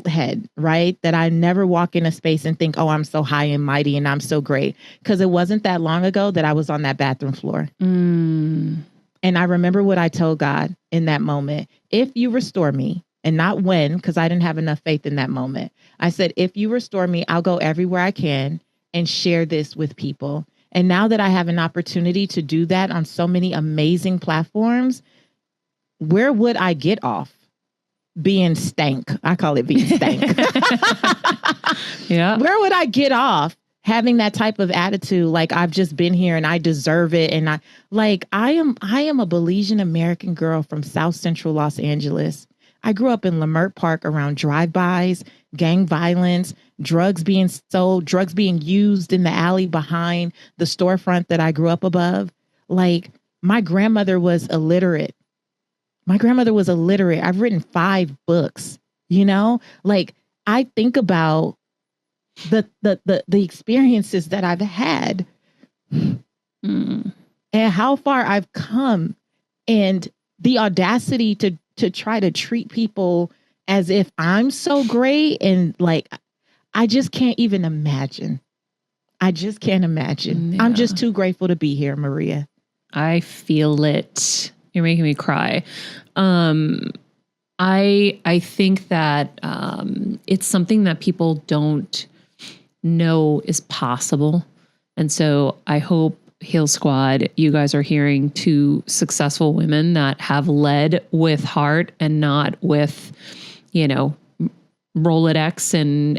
head, right? That I never walk in a space and think, oh, I'm so high and mighty and I'm so great. Because it wasn't that long ago that I was on that bathroom floor. And I remember what I told God in that moment. If you restore me, and not when, because I didn't have enough faith in that moment. I said, if you restore me, I'll go everywhere I can and share this with people. And now that I have an opportunity to do that on so many amazing platforms, where would I get off? Being stank. I call it being stank. Yeah. Where would I get off having that type of attitude? Like I've just been here and I deserve it. And I am a Belizean American girl from South Central Los Angeles. I grew up in Leimert Park around drive-bys, gang violence, drugs being sold, drugs being used in the alley behind the storefront that I grew up above. Like my grandmother was illiterate. I've written 5 books, you know, like I think about the experiences that I've had and how far I've come and the audacity to try to treat people as if I'm so great. And like, I just can't even imagine. I just can't imagine. Yeah. I'm just too grateful to be here, Maria. I feel it. You're making me cry. I think that it's something that people don't know is possible. And so I hope Heal Squad, you guys are hearing 2 successful women that have led with heart and not with, you know, Rolodex and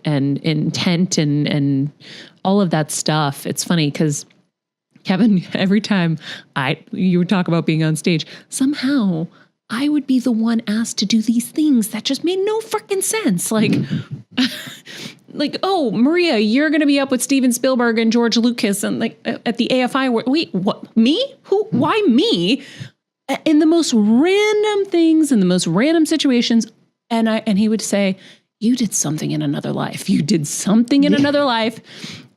intent and all of that stuff. It's funny because Kevin, every time you would talk about being on stage, somehow I would be the one asked to do these things that just made no freaking sense. Like, oh, Maria, you're going to be up with Steven Spielberg and George Lucas and like at the AFI. Wait, what? Me? Who? Why me? In the most random things, in the most random situations. And he would say, you did something in another life. You did something in another life.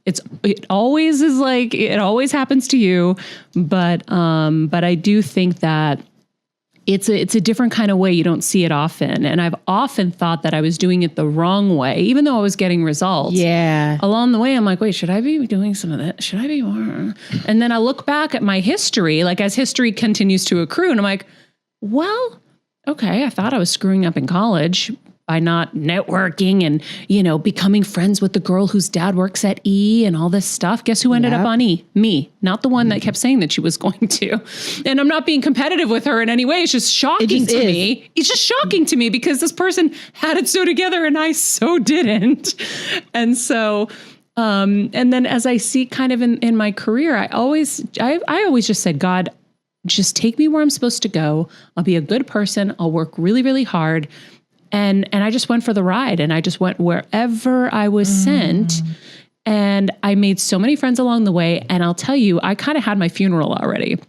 It always is like, it always happens to you. But I do think that it's a different kind of way. You don't see it often. And I've often thought that I was doing it the wrong way, even though I was getting results. Yeah. Along the way, I'm like, wait, should I be doing some of that? Should I be more? And then I look back at my history, like as history continues to accrue, and I'm like, well, okay, I thought I was screwing up in college. by not networking and, becoming friends with the girl whose dad works at E and all this stuff. Guess who ended up on E? Me, not the one that kept saying that she was going to. And I'm not being competitive with her in any way. It's just shocking to me. It's just shocking to me because this person had it so together and I so didn't. And so, and then as I see kind of in my career, I always just said, God, just take me where I'm supposed to go. I'll be a good person. I'll work really, really hard. And I just went for the ride and I just went wherever I was sent. And I made so many friends along the way. And I'll tell you, I kind of had my funeral already.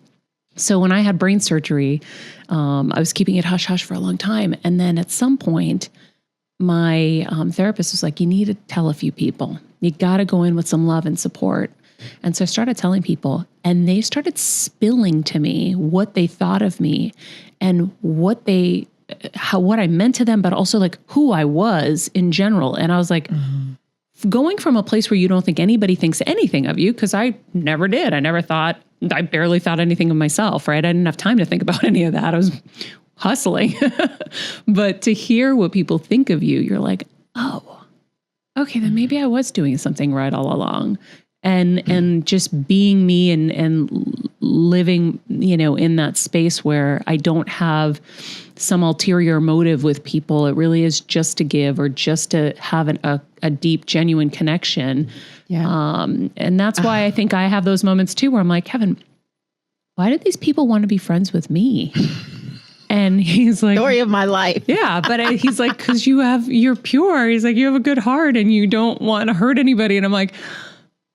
So when I had brain surgery, I was keeping it hush hush for a long time. And then at some point, my therapist was like, you need to tell a few people. You got to go in with some love and support. And so I started telling people, and they started spilling to me what they thought of me and what I meant to them, but also like who I was in general. And I was like, going from a place where you don't think anybody thinks anything of you, because I never did. I barely thought anything of myself, right? I didn't have time to think about any of that. I was hustling. But to hear what people think of you, you're like, oh, okay, then maybe I was doing something right all along. And just being me and living, in that space where I don't have some ulterior motive with people. It really is just to give or just to have a deep, genuine connection. Yeah. And that's why I think I have those moments too, where I'm like, Kevin, why did these people want to be friends with me? And he's like, story of my life. Yeah. But he's like, cause you're pure. He's like, you have a good heart and you don't want to hurt anybody. And I'm like,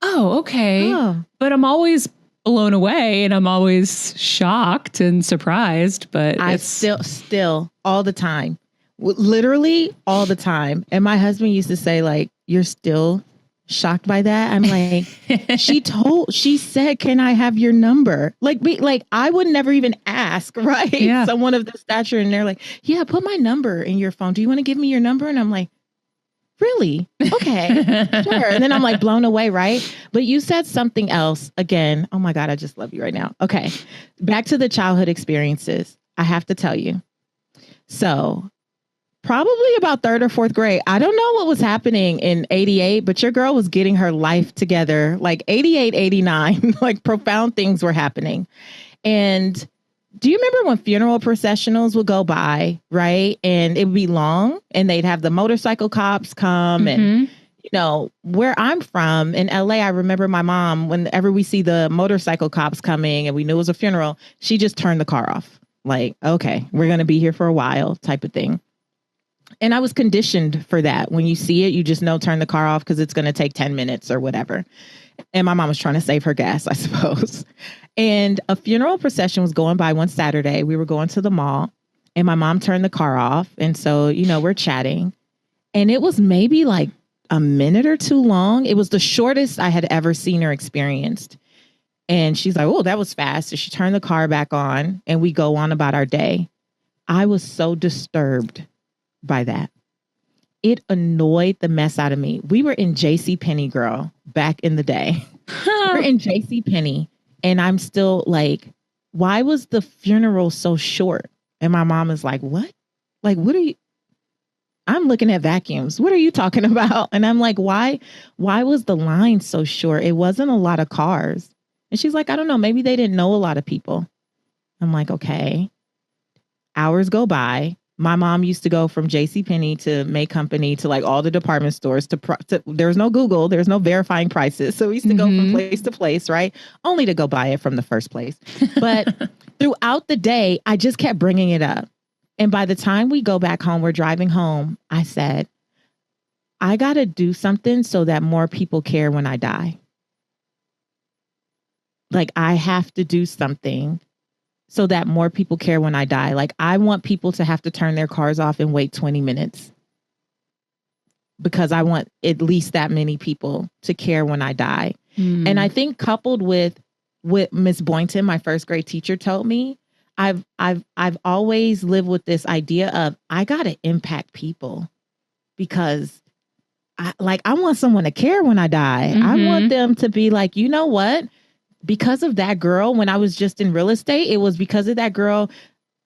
oh, okay. Oh. But I'm always blown away and I'm always shocked and surprised, but I still all the time, literally all the time. And my husband used to say like, you're still shocked by that. I'm like, she said, can I have your number? Like I would never even ask, right? Yeah. Someone of this stature. And they're like, yeah, put my number in your phone. Do you want to give me your number? And I'm like, really? Okay, sure. And then I'm like blown away, right? But you said something else again. Oh my God, I just love you right now. Okay, back to the childhood experiences. I have to tell you. So probably about 3rd or 4th grade. I don't know what was happening in 88, but your girl was getting her life together. Like 88, 89, like profound things were happening. And do you remember when funeral processionals would go by, right? And it would be long and they'd have the motorcycle cops come and, where I'm from in LA, I remember my mom, whenever we see the motorcycle cops coming and we knew it was a funeral, she just turned the car off. Like, okay, we're going to be here for a while type of thing. And I was conditioned for that. When you see it, you just know, turn the car off because it's going to take 10 minutes or whatever. And my mom was trying to save her gas, I suppose. And a funeral procession was going by one Saturday. We were going to the mall and my mom turned the car off. And so, we're chatting and it was maybe like a minute or two long. It was the shortest I had ever seen or experienced. And she's like, oh, that was fast. So she turned the car back on and we go on about our day. I was so disturbed by that. It annoyed the mess out of me. We were in JCPenney, girl, back in the day. We're in JCPenney. And I'm still like, why was the funeral so short? And my mom is like, what? Like, what are you? I'm looking at vacuums. What are you talking about? And I'm like, why was the line so short? It wasn't a lot of cars. And she's like, I don't know. Maybe they didn't know a lot of people. I'm like, okay. Hours go by. My mom used to go from JCPenney to May Company to like all the department stores there's no Google, there's no verifying prices. So we used to go from place to place, right? Only to go buy it from the first place. But throughout the day, I just kept bringing it up. And by the time we go back home, we're driving home, I said, I got to do something so that more people care when I die. Like I have to do something so that more people care when I die. Like I want people to have to turn their cars off and wait 20 minutes because I want at least that many people to care when I die. And I think coupled with what Miss Boynton, my 1st grade teacher, told me, I've always lived with this idea of I got to impact people because I want someone to care when I die. I want them to be like, you know what? Because of that girl, when I was just in real estate, it was because of that girl.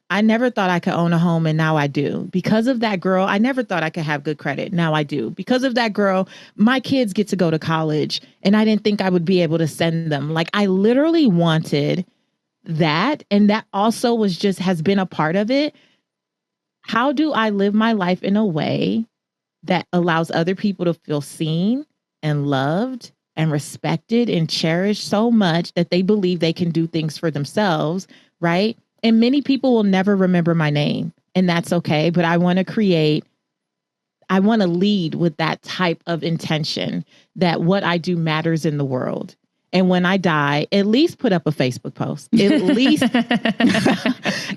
I never thought I could own a home, and now I do. Because of that girl, I never thought I could have good credit. Now I do. Because of that girl, my kids get to go to college, and I didn't think I would be able to send them. Like, I literally wanted that, and that also has been a part of it. How do I live my life in a way that allows other people to feel seen and loved and respected and cherished so much that they believe they can do things for themselves, right? And many people will never remember my name, and that's okay. But I want to lead with that type of intention that what I do matters in the world. And when I die, at least put up a Facebook post.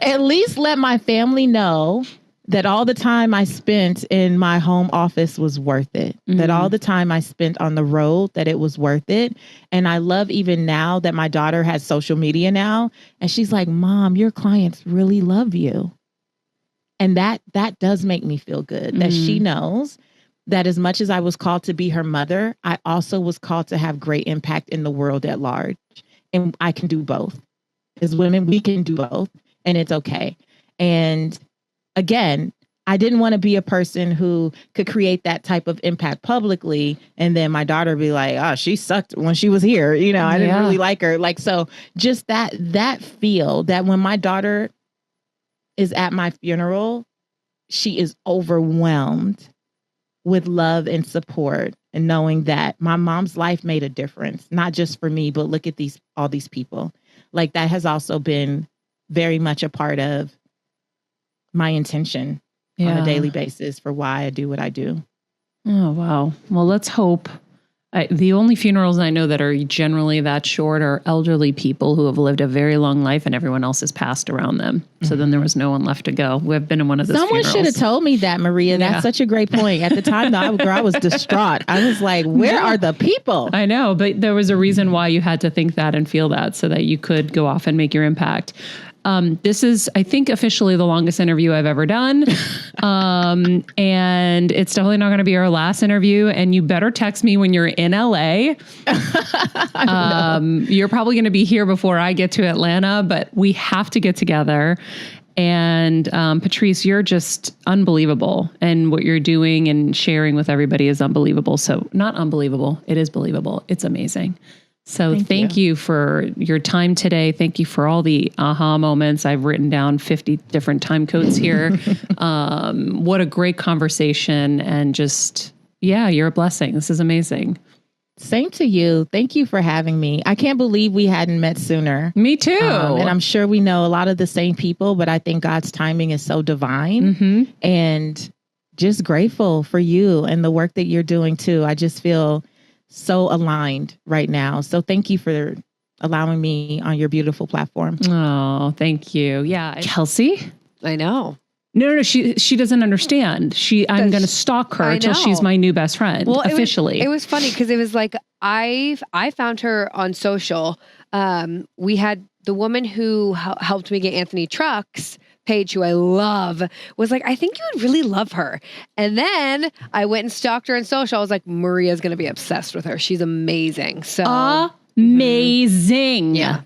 At least let my family know that all the time I spent in my home office was worth it. Mm-hmm. That all the time I spent on the road, that it was worth it. And I love even now that my daughter has social media now. And she's like, Mom, your clients really love you. And that does make me feel good, that she knows that as much as I was called to be her mother, I also was called to have great impact in the world at large. And I can do both. As women, we can do both, and it's okay. And again, I didn't want to be a person who could create that type of impact publicly. And then my daughter be like, oh, she sucked when she was here. You know, I didn't really like her. Like, so just that feel that when my daughter is at my funeral, she is overwhelmed with love and support, and knowing that my mom's life made a difference, not just for me, but look at all these people. Like, that has also been very much a part of my intention on a daily basis for why I do what I do. Oh, wow. Well, let's hope. The only funerals I know that are generally that short are elderly people who have lived a very long life and everyone else has passed around them. So then there was no one left to go. We've been in one of those Someone funerals. should have told me that, Maria. That's such a great point. At the time, I was distraught. I was like, where are the people? I know, but there was a reason why you had to think that and feel that so that you could go off and make your impact. This is, I think, officially the longest interview I've ever done. And it's definitely not going to be our last interview. And you better text me when you're in LA. You're probably going to be here before I get to Atlanta, but we have to get together. And Patrice, you're just unbelievable. And what you're doing and sharing with everybody is unbelievable. So not unbelievable. It is believable. It's amazing. So thank you for your time today. Thank you for all the aha moments. I've written down 50 different time codes here. What a great conversation. And just, you're a blessing. This is amazing. Same to you. Thank you for having me. I can't believe we hadn't met sooner. Me too. And I'm sure we know a lot of the same people, but I think God's timing is so divine. Mm-hmm. And just grateful for you and the work that you're doing too. I just feel so aligned right now. So thank you for allowing me on your beautiful platform. Oh, thank you. Yeah. Kelsey? I know. No, she doesn't understand. I'm going to stalk her until she's my new best friend, officially. It was funny because it was like, I found her on social. We had the woman who helped me get Anthony Trucks page, who I love, was like, I think you would really love her. And then I went and stalked her on social. I was like, Maria's going to be obsessed with her. She's amazing. So amazing. Yeah.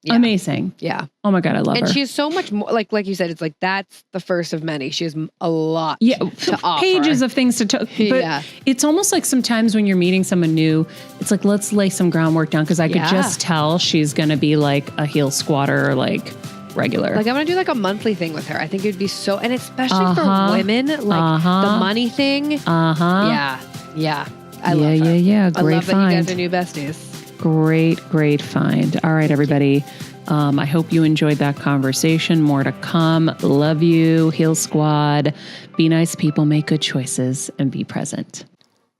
Amazing. Yeah. Oh my God, I love her. And she has so much more, like you said, it's like, that's the first of many. She has a lot to offer. Pages of things to talk. But it's almost like sometimes when you're meeting someone new, it's like, let's lay some groundwork down. Cause I could just tell she's going to be like a heel squatter, like regular. Like, I'm going to do like a monthly thing with her. I think it'd be so, and especially for women, like the money thing. Yeah. I love her. Yeah. Great I love find. That you guys are new besties. Great find. All right, everybody. I hope you enjoyed that conversation. More to come. Love you, Heal Squad. Be nice people, make good choices, and be present.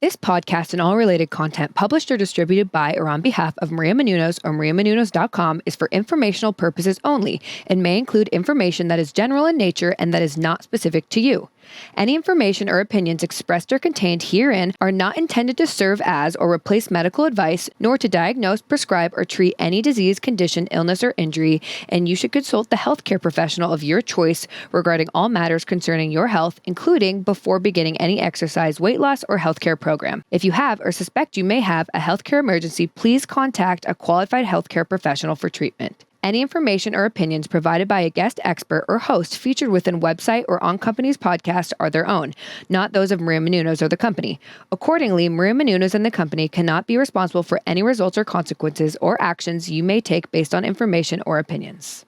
This podcast and all related content published or distributed by or on behalf of Maria Menounos or mariamenounos.com is for informational purposes only and may include information that is general in nature and that is not specific to you. Any information or opinions expressed or contained herein are not intended to serve as or replace medical advice, nor to diagnose, prescribe, or treat any disease, condition, illness, or injury, and you should consult the healthcare professional of your choice regarding all matters concerning your health, including before beginning any exercise, weight loss, or healthcare program. If you have or suspect you may have a healthcare emergency, please contact a qualified healthcare professional for treatment. Any information or opinions provided by a guest expert or host featured within website or on company's podcast are their own, not those of Maria Menounos or the company. Accordingly, Maria Menounos and the company cannot be responsible for any results or consequences or actions you may take based on information or opinions.